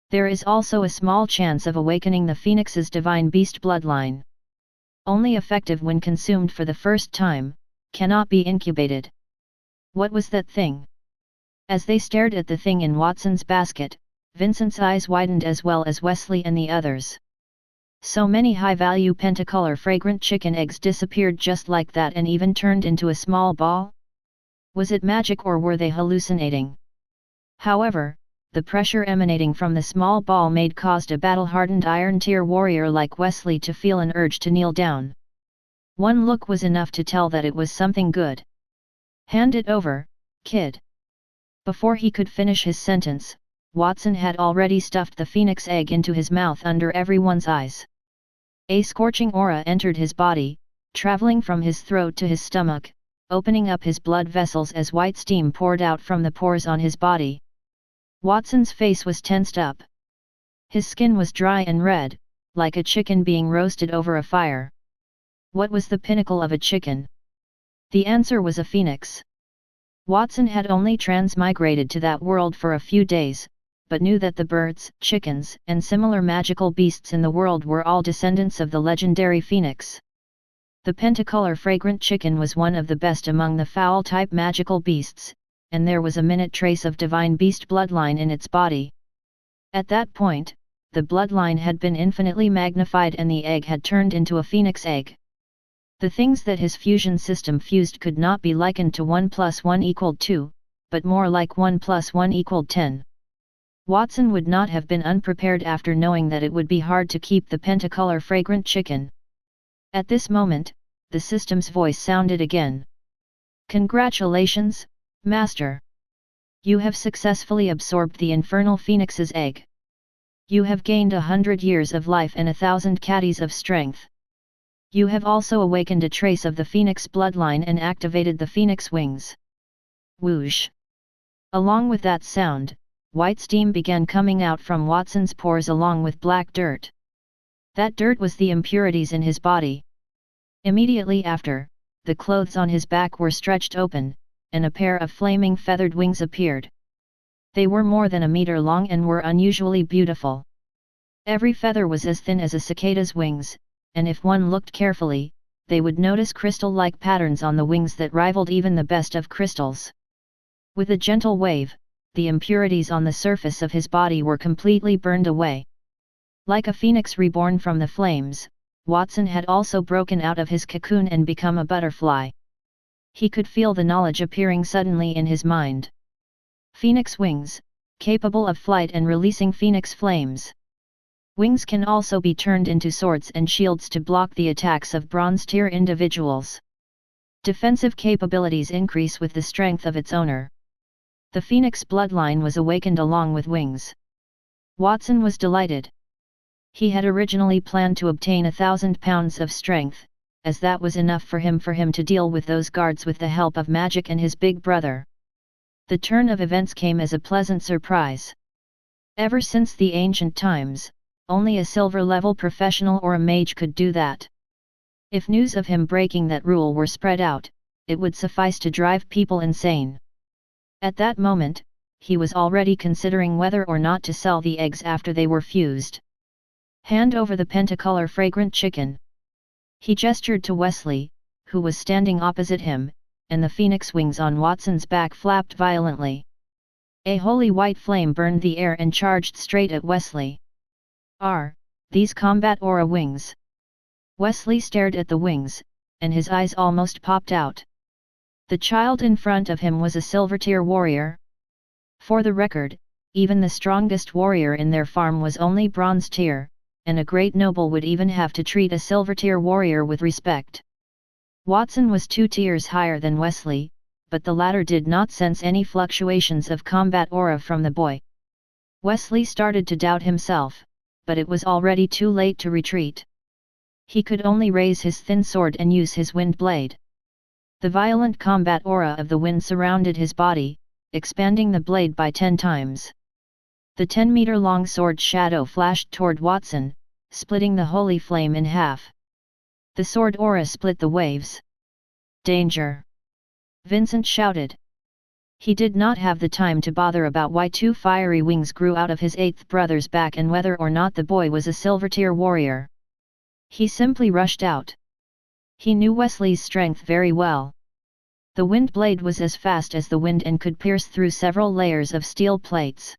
A: There is also a small chance of awakening the Phoenix's divine beast bloodline. Only effective when consumed for the first time, cannot be incubated. What was that thing? As they stared at the thing in Watson's basket, Vincent's eyes widened as well as Wesley and the others. So many high-value pentacolor fragrant chicken eggs disappeared just like that and even turned into a small ball? Was it magic or were they hallucinating? However, the pressure emanating from the small ball caused a battle-hardened Iron Tier warrior like Wesley to feel an urge to kneel down. One look was enough to tell that it was something good. Hand it over, kid. Before he could finish his sentence, Watson had already stuffed the phoenix egg into his mouth under everyone's eyes. A scorching aura entered his body, traveling from his throat to his stomach, opening up his blood vessels as white steam poured out from the pores on his body. Watson's face was tensed up. His skin was dry and red, like a chicken being roasted over a fire. What was the pinnacle of a chicken? The answer was a phoenix. Watson had only transmigrated to that world for a few days, but knew that the birds, chickens, and similar magical beasts in the world were all descendants of the legendary phoenix. The pentacolor fragrant chicken was one of the best among the fowl-type magical beasts, and there was a minute trace of divine beast bloodline in its body. At that point, the bloodline had been infinitely magnified and the egg had turned into a phoenix egg. The things that his fusion system fused could not be likened to 1 + 1 = 2, but more like 1 + 1 = 10. Watson would not have been unprepared after knowing that it would be hard to keep the pentacolor fragrant chicken. At this moment, the system's voice sounded again. "Congratulations, Master! You have successfully absorbed the Infernal Phoenix's egg. You have gained 100 years of life and 1,000 catties of strength. You have also awakened a trace of the Phoenix bloodline and activated the Phoenix wings." Whoosh! Along with that sound, white steam began coming out from Watson's pores along with black dirt. That dirt was the impurities in his body. Immediately after, the clothes on his back were stretched open, and a pair of flaming feathered wings appeared. They were more than a meter long and were unusually beautiful. Every feather was as thin as a cicada's wings, and if one looked carefully, they would notice crystal-like patterns on the wings that rivaled even the best of crystals. With a gentle wave, the impurities on the surface of his body were completely burned away. Like a phoenix reborn from the flames, Watson had also broken out of his cocoon and become a butterfly. He could feel the knowledge appearing suddenly in his mind. Phoenix wings, capable of flight and releasing phoenix flames. Wings can also be turned into swords and shields to block the attacks of bronze-tier individuals. Defensive capabilities increase with the strength of its owner. The Phoenix bloodline was awakened along with wings. Watson was delighted. He had originally planned to obtain 1,000 pounds of strength, as that was enough for him to deal with those guards with the help of magic and his big brother. The turn of events came as a pleasant surprise. Ever since the ancient times, only a silver-level professional or a mage could do that. If news of him breaking that rule were spread out, it would suffice to drive people insane. At that moment, he was already considering whether or not to sell the eggs after they were fused. "Hand over the pentacolor fragrant chicken." He gestured to Wesley, who was standing opposite him, and the phoenix wings on Watson's back flapped violently. A holy white flame burned the air and charged straight at Wesley. "Are these combat aura wings?" Wesley stared at the wings, and his eyes almost popped out. The child in front of him was a silver-tier warrior. For the record, even the strongest warrior in their farm was only bronze-tier, and a great noble would even have to treat a silver-tier warrior with respect. Watson was 2 tiers higher than Wesley, but the latter did not sense any fluctuations of combat aura from the boy. Wesley started to doubt himself, but it was already too late to retreat. He could only raise his thin sword and use his wind blade. The violent combat aura of the wind surrounded his body, expanding the blade by 10 times. The 10-meter-long sword shadow flashed toward Watson, splitting the holy flame in half. The sword aura split the waves. "Danger!" Vincent shouted. He did not have the time to bother about why 2 fiery wings grew out of his 8th brother's back and whether or not the boy was a silver-tier warrior. He simply rushed out. He knew Wesley's strength very well. The wind blade was as fast as the wind and could pierce through several layers of steel plates.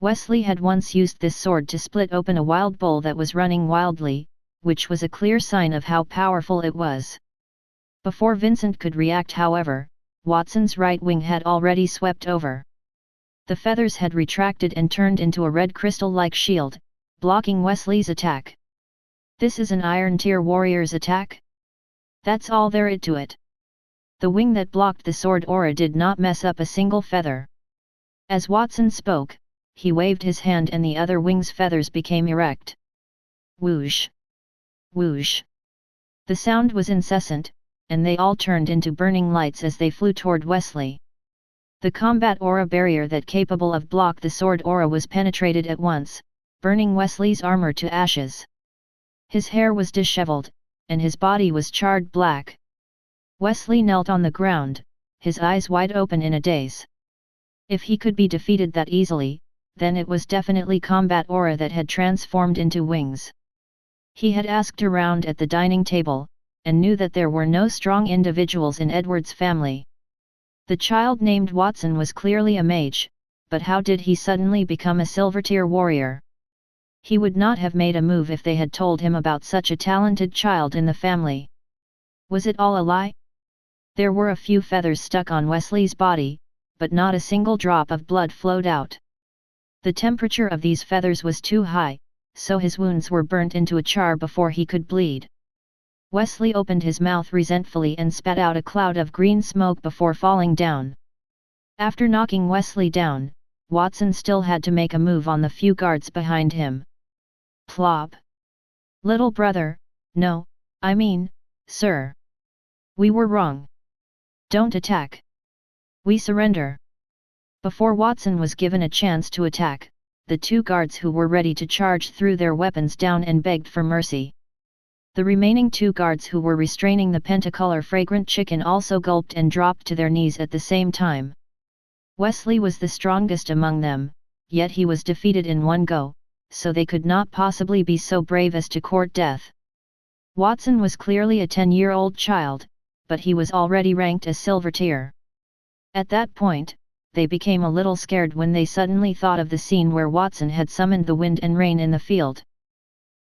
A: Wesley had once used this sword to split open a wild bull that was running wildly, which was a clear sign of how powerful it was. Before Vincent could react, however, Watson's right wing had already swept over. The feathers had retracted and turned into a red crystal-like shield, blocking Wesley's attack. "This is an iron-tier warrior's attack? That's all there is to it." The wing that blocked the sword aura did not mess up a single feather. As Watson spoke, he waved his hand and the other wing's feathers became erect. Whoosh! Whoosh! The sound was incessant, and they all turned into burning lights as they flew toward Wesley. The combat aura barrier that capable of block the sword aura was penetrated at once, burning Wesley's armor to ashes. His hair was disheveled, and his body was charred black. Wesley knelt on the ground, his eyes wide open in a daze. If he could be defeated that easily, then it was definitely combat aura that had transformed into wings. He had asked around at the dining table, and knew that there were no strong individuals in Edward's family. The child named Watson was clearly a mage, but how did he suddenly become a silver-tier warrior? He would not have made a move if they had told him about such a talented child in the family. Was it all a lie? There were a few feathers stuck on Wesley's body, but not a single drop of blood flowed out. The temperature of these feathers was too high, so his wounds were burnt into a char before he could bleed. Wesley opened his mouth resentfully and spat out a cloud of green smoke before falling down. After knocking Wesley down, Watson still had to make a move on the few guards behind him. Plop! Little brother, no, I mean, sir. We were wrong. Don't attack. We surrender. Before Watson was given a chance to attack, the two guards who were ready to charge threw their weapons down and begged for mercy. The remaining two guards who were restraining the pentacolor fragrant chicken also gulped and dropped to their knees at the same time. Wesley was the strongest among them, yet he was defeated in one go, so they could not possibly be so brave as to court death. Watson was clearly a 10-year-old child, but he was already ranked as silver tier. At that point, they became a little scared when they suddenly thought of the scene where Watson had summoned the wind and rain in the field.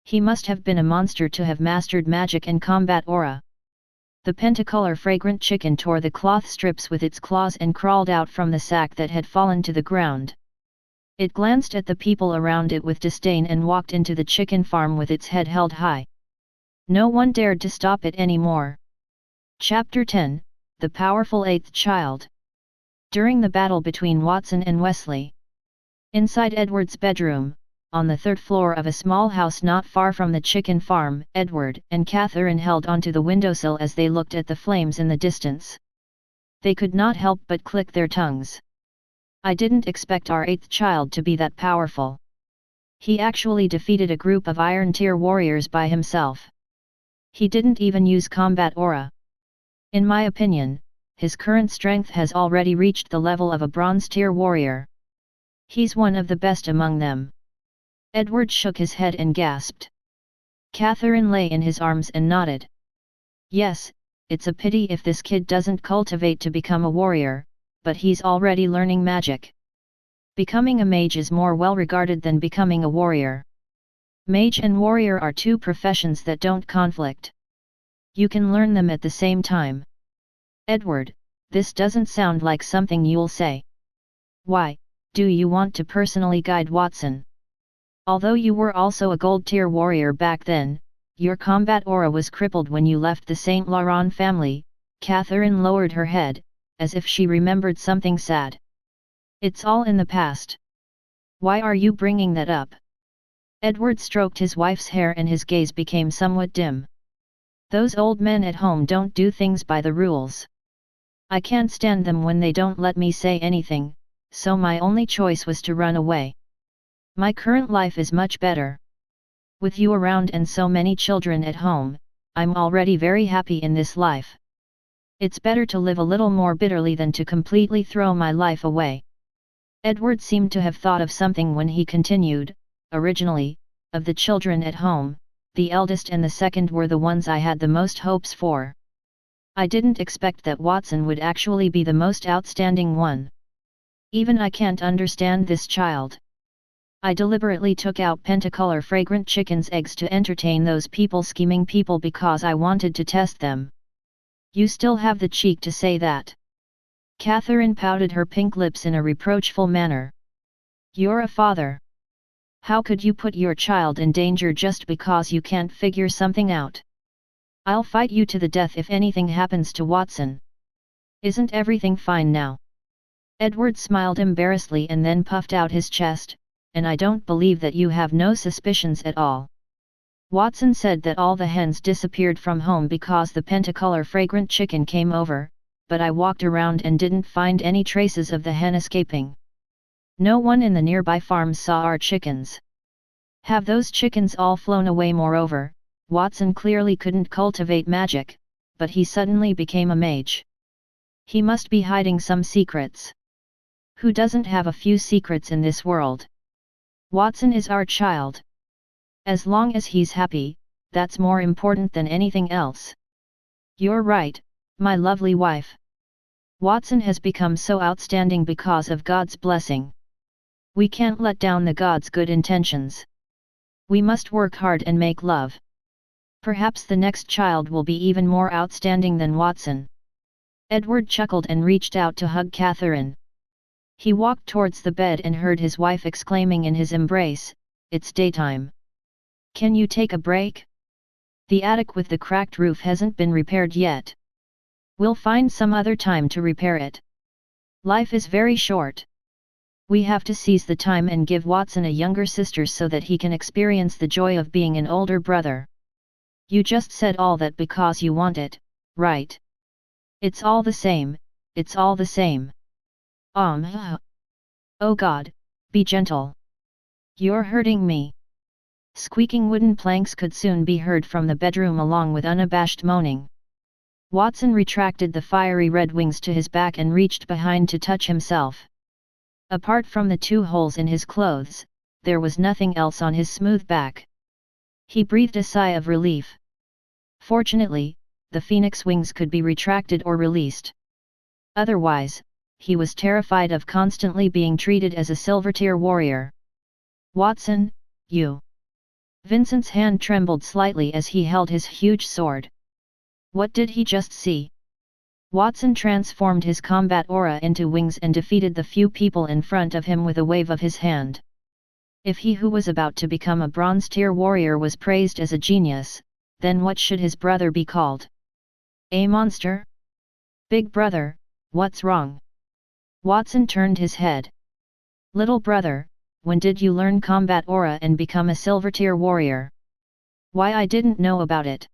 A: He must have been a monster to have mastered magic and combat aura. The pentacolor fragrant chicken tore the cloth strips with its claws and crawled out from the sack that had fallen to the ground. It glanced at the people around it with disdain and walked into the chicken farm with its head held high. No one dared to stop it anymore. Chapter 10, The Powerful Eighth Child. During the battle between Watson and Wesley. Inside Edward's bedroom, on the third floor of a small house not far from the chicken farm, Edward and Catherine held onto the windowsill as they looked at the flames in the distance. They could not help but click their tongues. I didn't expect our eighth child to be that powerful. He actually defeated a group of Iron Tier warriors by himself. He didn't even use combat aura. In my opinion, his current strength has already reached the level of a Bronze Tier warrior. He's one of the best among them. Edward shook his head and gasped. Catherine lay in his arms and nodded. Yes, it's a pity if this kid doesn't cultivate to become a warrior, but he's already learning magic. Becoming a mage is more well regarded than becoming a warrior. Mage and warrior are two professions that don't conflict. You can learn them at the same time. Edward, this doesn't sound like something you'll say. Why, do you want to personally guide Watson? Although you were also a gold tier warrior back then, your combat aura was crippled when you left the Saint Laurent family. Catherine lowered her head, as if she remembered something sad. It's all in the past. Why are you bringing that up? Edward stroked his wife's hair and his gaze became somewhat dim. Those old men at home don't do things by the rules. I can't stand them when they don't let me say anything, so my only choice was to run away. My current life is much better. With you around and so many children at home, I'm already very happy in this life. It's better to live a little more bitterly than to completely throw my life away. Edward seemed to have thought of something when he continued, originally, of the children at home, the eldest and the second were the ones I had the most hopes for. I didn't expect that Watson would actually be the most outstanding one. Even I can't understand this child. I deliberately took out pentacolor fragrant chicken's eggs to entertain those scheming people because I wanted to test them. You still have the cheek to say that. Catherine pouted her pink lips in a reproachful manner. You're a father. How could you put your child in danger just because you can't figure something out? I'll fight you to the death if anything happens to Watson. Isn't everything fine now? Edward smiled embarrassedly and then puffed out his chest, and I don't believe that you have no suspicions at all. Watson said that all the hens disappeared from home because the pentacolor fragrant chicken came over, but I walked around and didn't find any traces of the hen escaping. No one in the nearby farms saw our chickens. Have those chickens all flown away? Moreover, Watson clearly couldn't cultivate magic, but he suddenly became a mage. He must be hiding some secrets. Who doesn't have a few secrets in this world? Watson is our child. As long as he's happy, that's more important than anything else. You're right, my lovely wife. Watson has become so outstanding because of God's blessing. We can't let down the God's good intentions. We must work hard and make love. Perhaps the next child will be even more outstanding than Watson. Edward chuckled and reached out to hug Catherine. He walked towards the bed and heard his wife exclaiming in his embrace, "It's daytime. Can you take a break? The attic with the cracked roof hasn't been repaired yet. We'll find some other time to repair it. Life is very short. We have to seize the time and give Watson a younger sister so that he can experience the joy of being an older brother. You just said all that because you want it, right? It's all the same, it's all the same. Oh God, be gentle. You're hurting me." Squeaking wooden planks could soon be heard from the bedroom along with unabashed moaning. Watson retracted the fiery red wings to his back and reached behind to touch himself. Apart from the 2 holes in his clothes, there was nothing else on his smooth back. He breathed a sigh of relief. Fortunately, the phoenix wings could be retracted or released. Otherwise, he was terrified of constantly being treated as a silver-tier warrior. "Watson, you..." Vincent's hand trembled slightly as he held his huge sword. What did he just see? Watson transformed his combat aura into wings and defeated the few people in front of him with a wave of his hand. If he who was about to become a bronze-tier warrior was praised as a genius, then what should his brother be called? A monster? "Big brother, what's wrong?" Watson turned his head. "Little brother, when did you learn combat aura and become a silver-tier warrior? Why, I didn't know about it."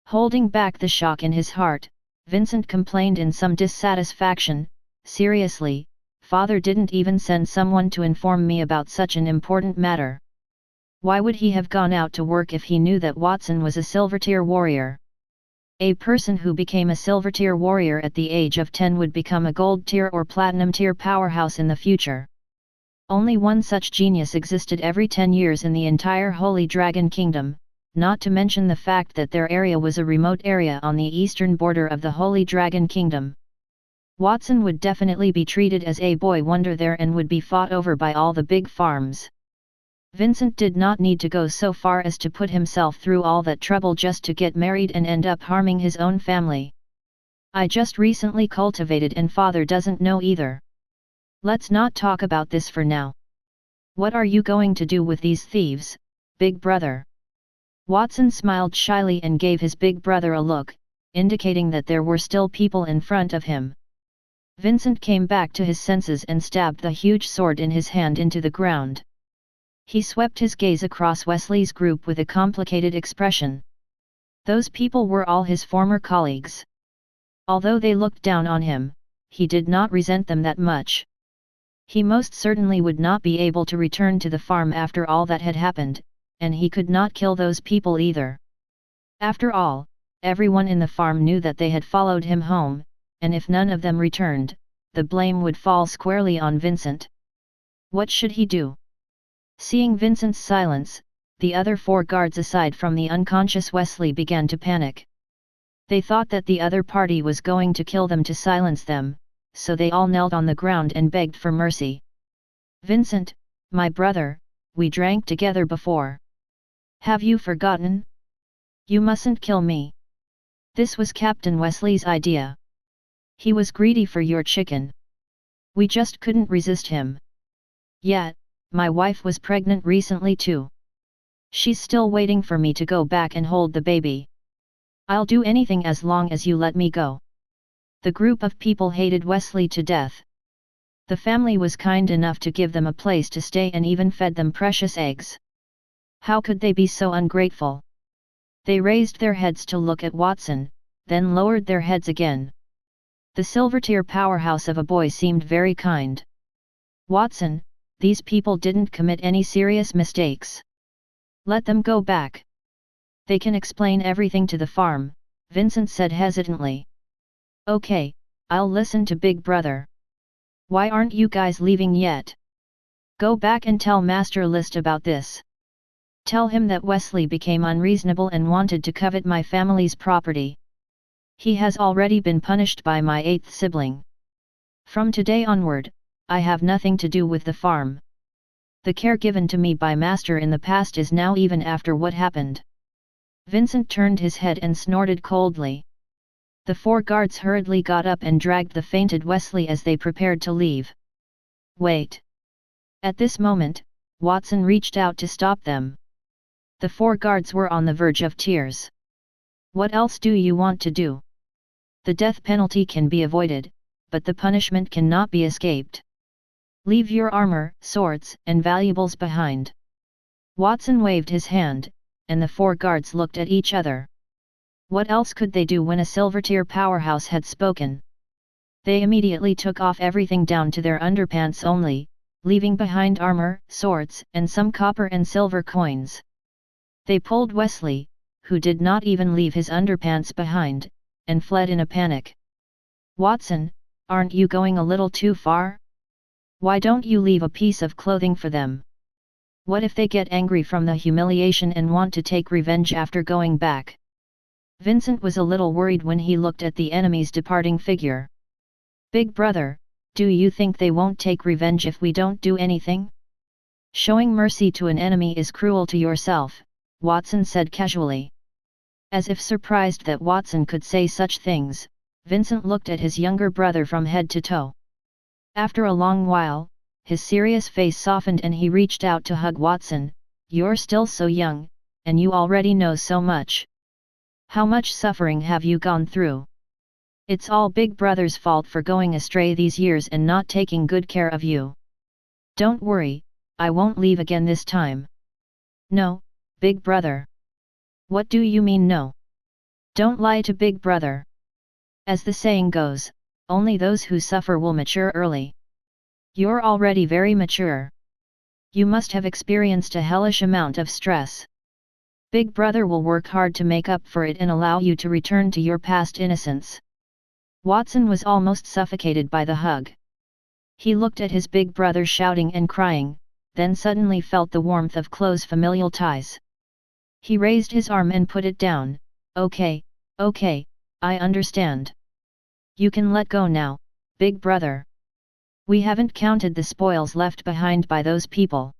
A: Holding back the shock in his heart, Vincent complained in some dissatisfaction, "Seriously, Father didn't even send someone to inform me about such an important matter. Why would he have gone out to work if he knew that Watson was a silver-tier warrior? A person who became a silver-tier warrior at the age of 10 would become a gold-tier or platinum-tier powerhouse in the future. Only one such genius existed every 10 years in the entire Holy Dragon Kingdom, not to mention the fact that their area was a remote area on the eastern border of the Holy Dragon Kingdom. Watson would definitely be treated as a boy wonder there and would be fought over by all the big farms. Vincent did not need to go so far as to put himself through all that trouble just to get married and end up harming his own family. "I just recently cultivated and Father doesn't know either. Let's not talk about this for now. What are you going to do with these thieves, big brother?" Watson smiled shyly and gave his big brother a look, indicating that there were still people in front of him. Vincent came back to his senses and stabbed the huge sword in his hand into the ground. He swept his gaze across Wesley's group with a complicated expression. Those people were all his former colleagues. Although they looked down on him, he did not resent them that much. He most certainly would not be able to return to the farm after all that had happened, and he could not kill those people either. After all, everyone in the farm knew that they had followed him home, and if none of them returned, the blame would fall squarely on Vincent. What should he do? Seeing Vincent's silence, the other 4 guards aside from the unconscious Wesley began to panic. They thought that the other party was going to kill them to silence them, so they all knelt on the ground and begged for mercy. "Vincent, my brother, we drank together before. Have you forgotten? You mustn't kill me. This was Captain Wesley's idea. He was greedy for your chicken. We just couldn't resist him. Yet, my wife was pregnant recently too. She's still waiting for me to go back and hold the baby. I'll do anything as long as you let me go." The group of people hated Wesley to death. The family was kind enough to give them a place to stay and even fed them precious eggs. How could they be so ungrateful? They raised their heads to look at Watson, then lowered their heads again. The silver-tier powerhouse of a boy seemed very kind. "Watson, these people didn't commit any serious mistakes. Let them go back. They can explain everything to the farm, Vincent said hesitantly. Okay, I'll listen to Big Brother. Why aren't you guys leaving yet? Go back and tell Master List about this. Tell him that Wesley became unreasonable and wanted to covet my family's property. He has already been punished by my 8th sibling. From today onward, I have nothing to do with the farm. The care given to me by Master in the past is now even after what happened. Vincent turned his head and snorted coldly. The 4 guards hurriedly got up and dragged the fainted Wesley as they prepared to leave. Wait! At this moment, Watson reached out to stop them. The 4 guards were on the verge of tears. What else do you want to do? The death penalty can be avoided, but the punishment cannot be escaped. Leave your armor, swords, and valuables behind. Watson waved his hand, and the 4 guards looked at each other. What else could they do when a Silvertier powerhouse had spoken? They immediately took off everything down to their underpants only, leaving behind armor, swords, and some copper and silver coins. They pulled Wesley, who did not even leave his underpants behind, and fled in a panic. Watson, aren't you going a little too far? Why don't you leave a piece of clothing for them? What if they get angry from the humiliation and want to take revenge after going back? Vincent was a little worried when he looked at the enemy's departing figure. Big Brother, do you think they won't take revenge if we don't do anything? Showing mercy to an enemy is cruel to yourself, Watson said casually. As if surprised that Watson could say such things, Vincent looked at his younger brother from head to toe. After a long while, his serious face softened and he reached out to hug Watson. You're still so young, and you already know so much. How much suffering have you gone through? It's all Big Brother's fault for going astray these years and not taking good care of you. Don't worry, I won't leave again this time. No, Big Brother. What do you mean no? Don't lie to Big Brother. As the saying goes, only those who suffer will mature early. You're already very mature. You must have experienced a hellish amount of stress. Big Brother will work hard to make up for it and allow you to return to your past innocence. Watson was almost suffocated by the hug. He looked at his big brother shouting and crying, then suddenly felt the warmth of close familial ties. He raised his arm and put it down. Okay, I understand. You can let go now, Big Brother. We haven't counted the spoils left behind by those people.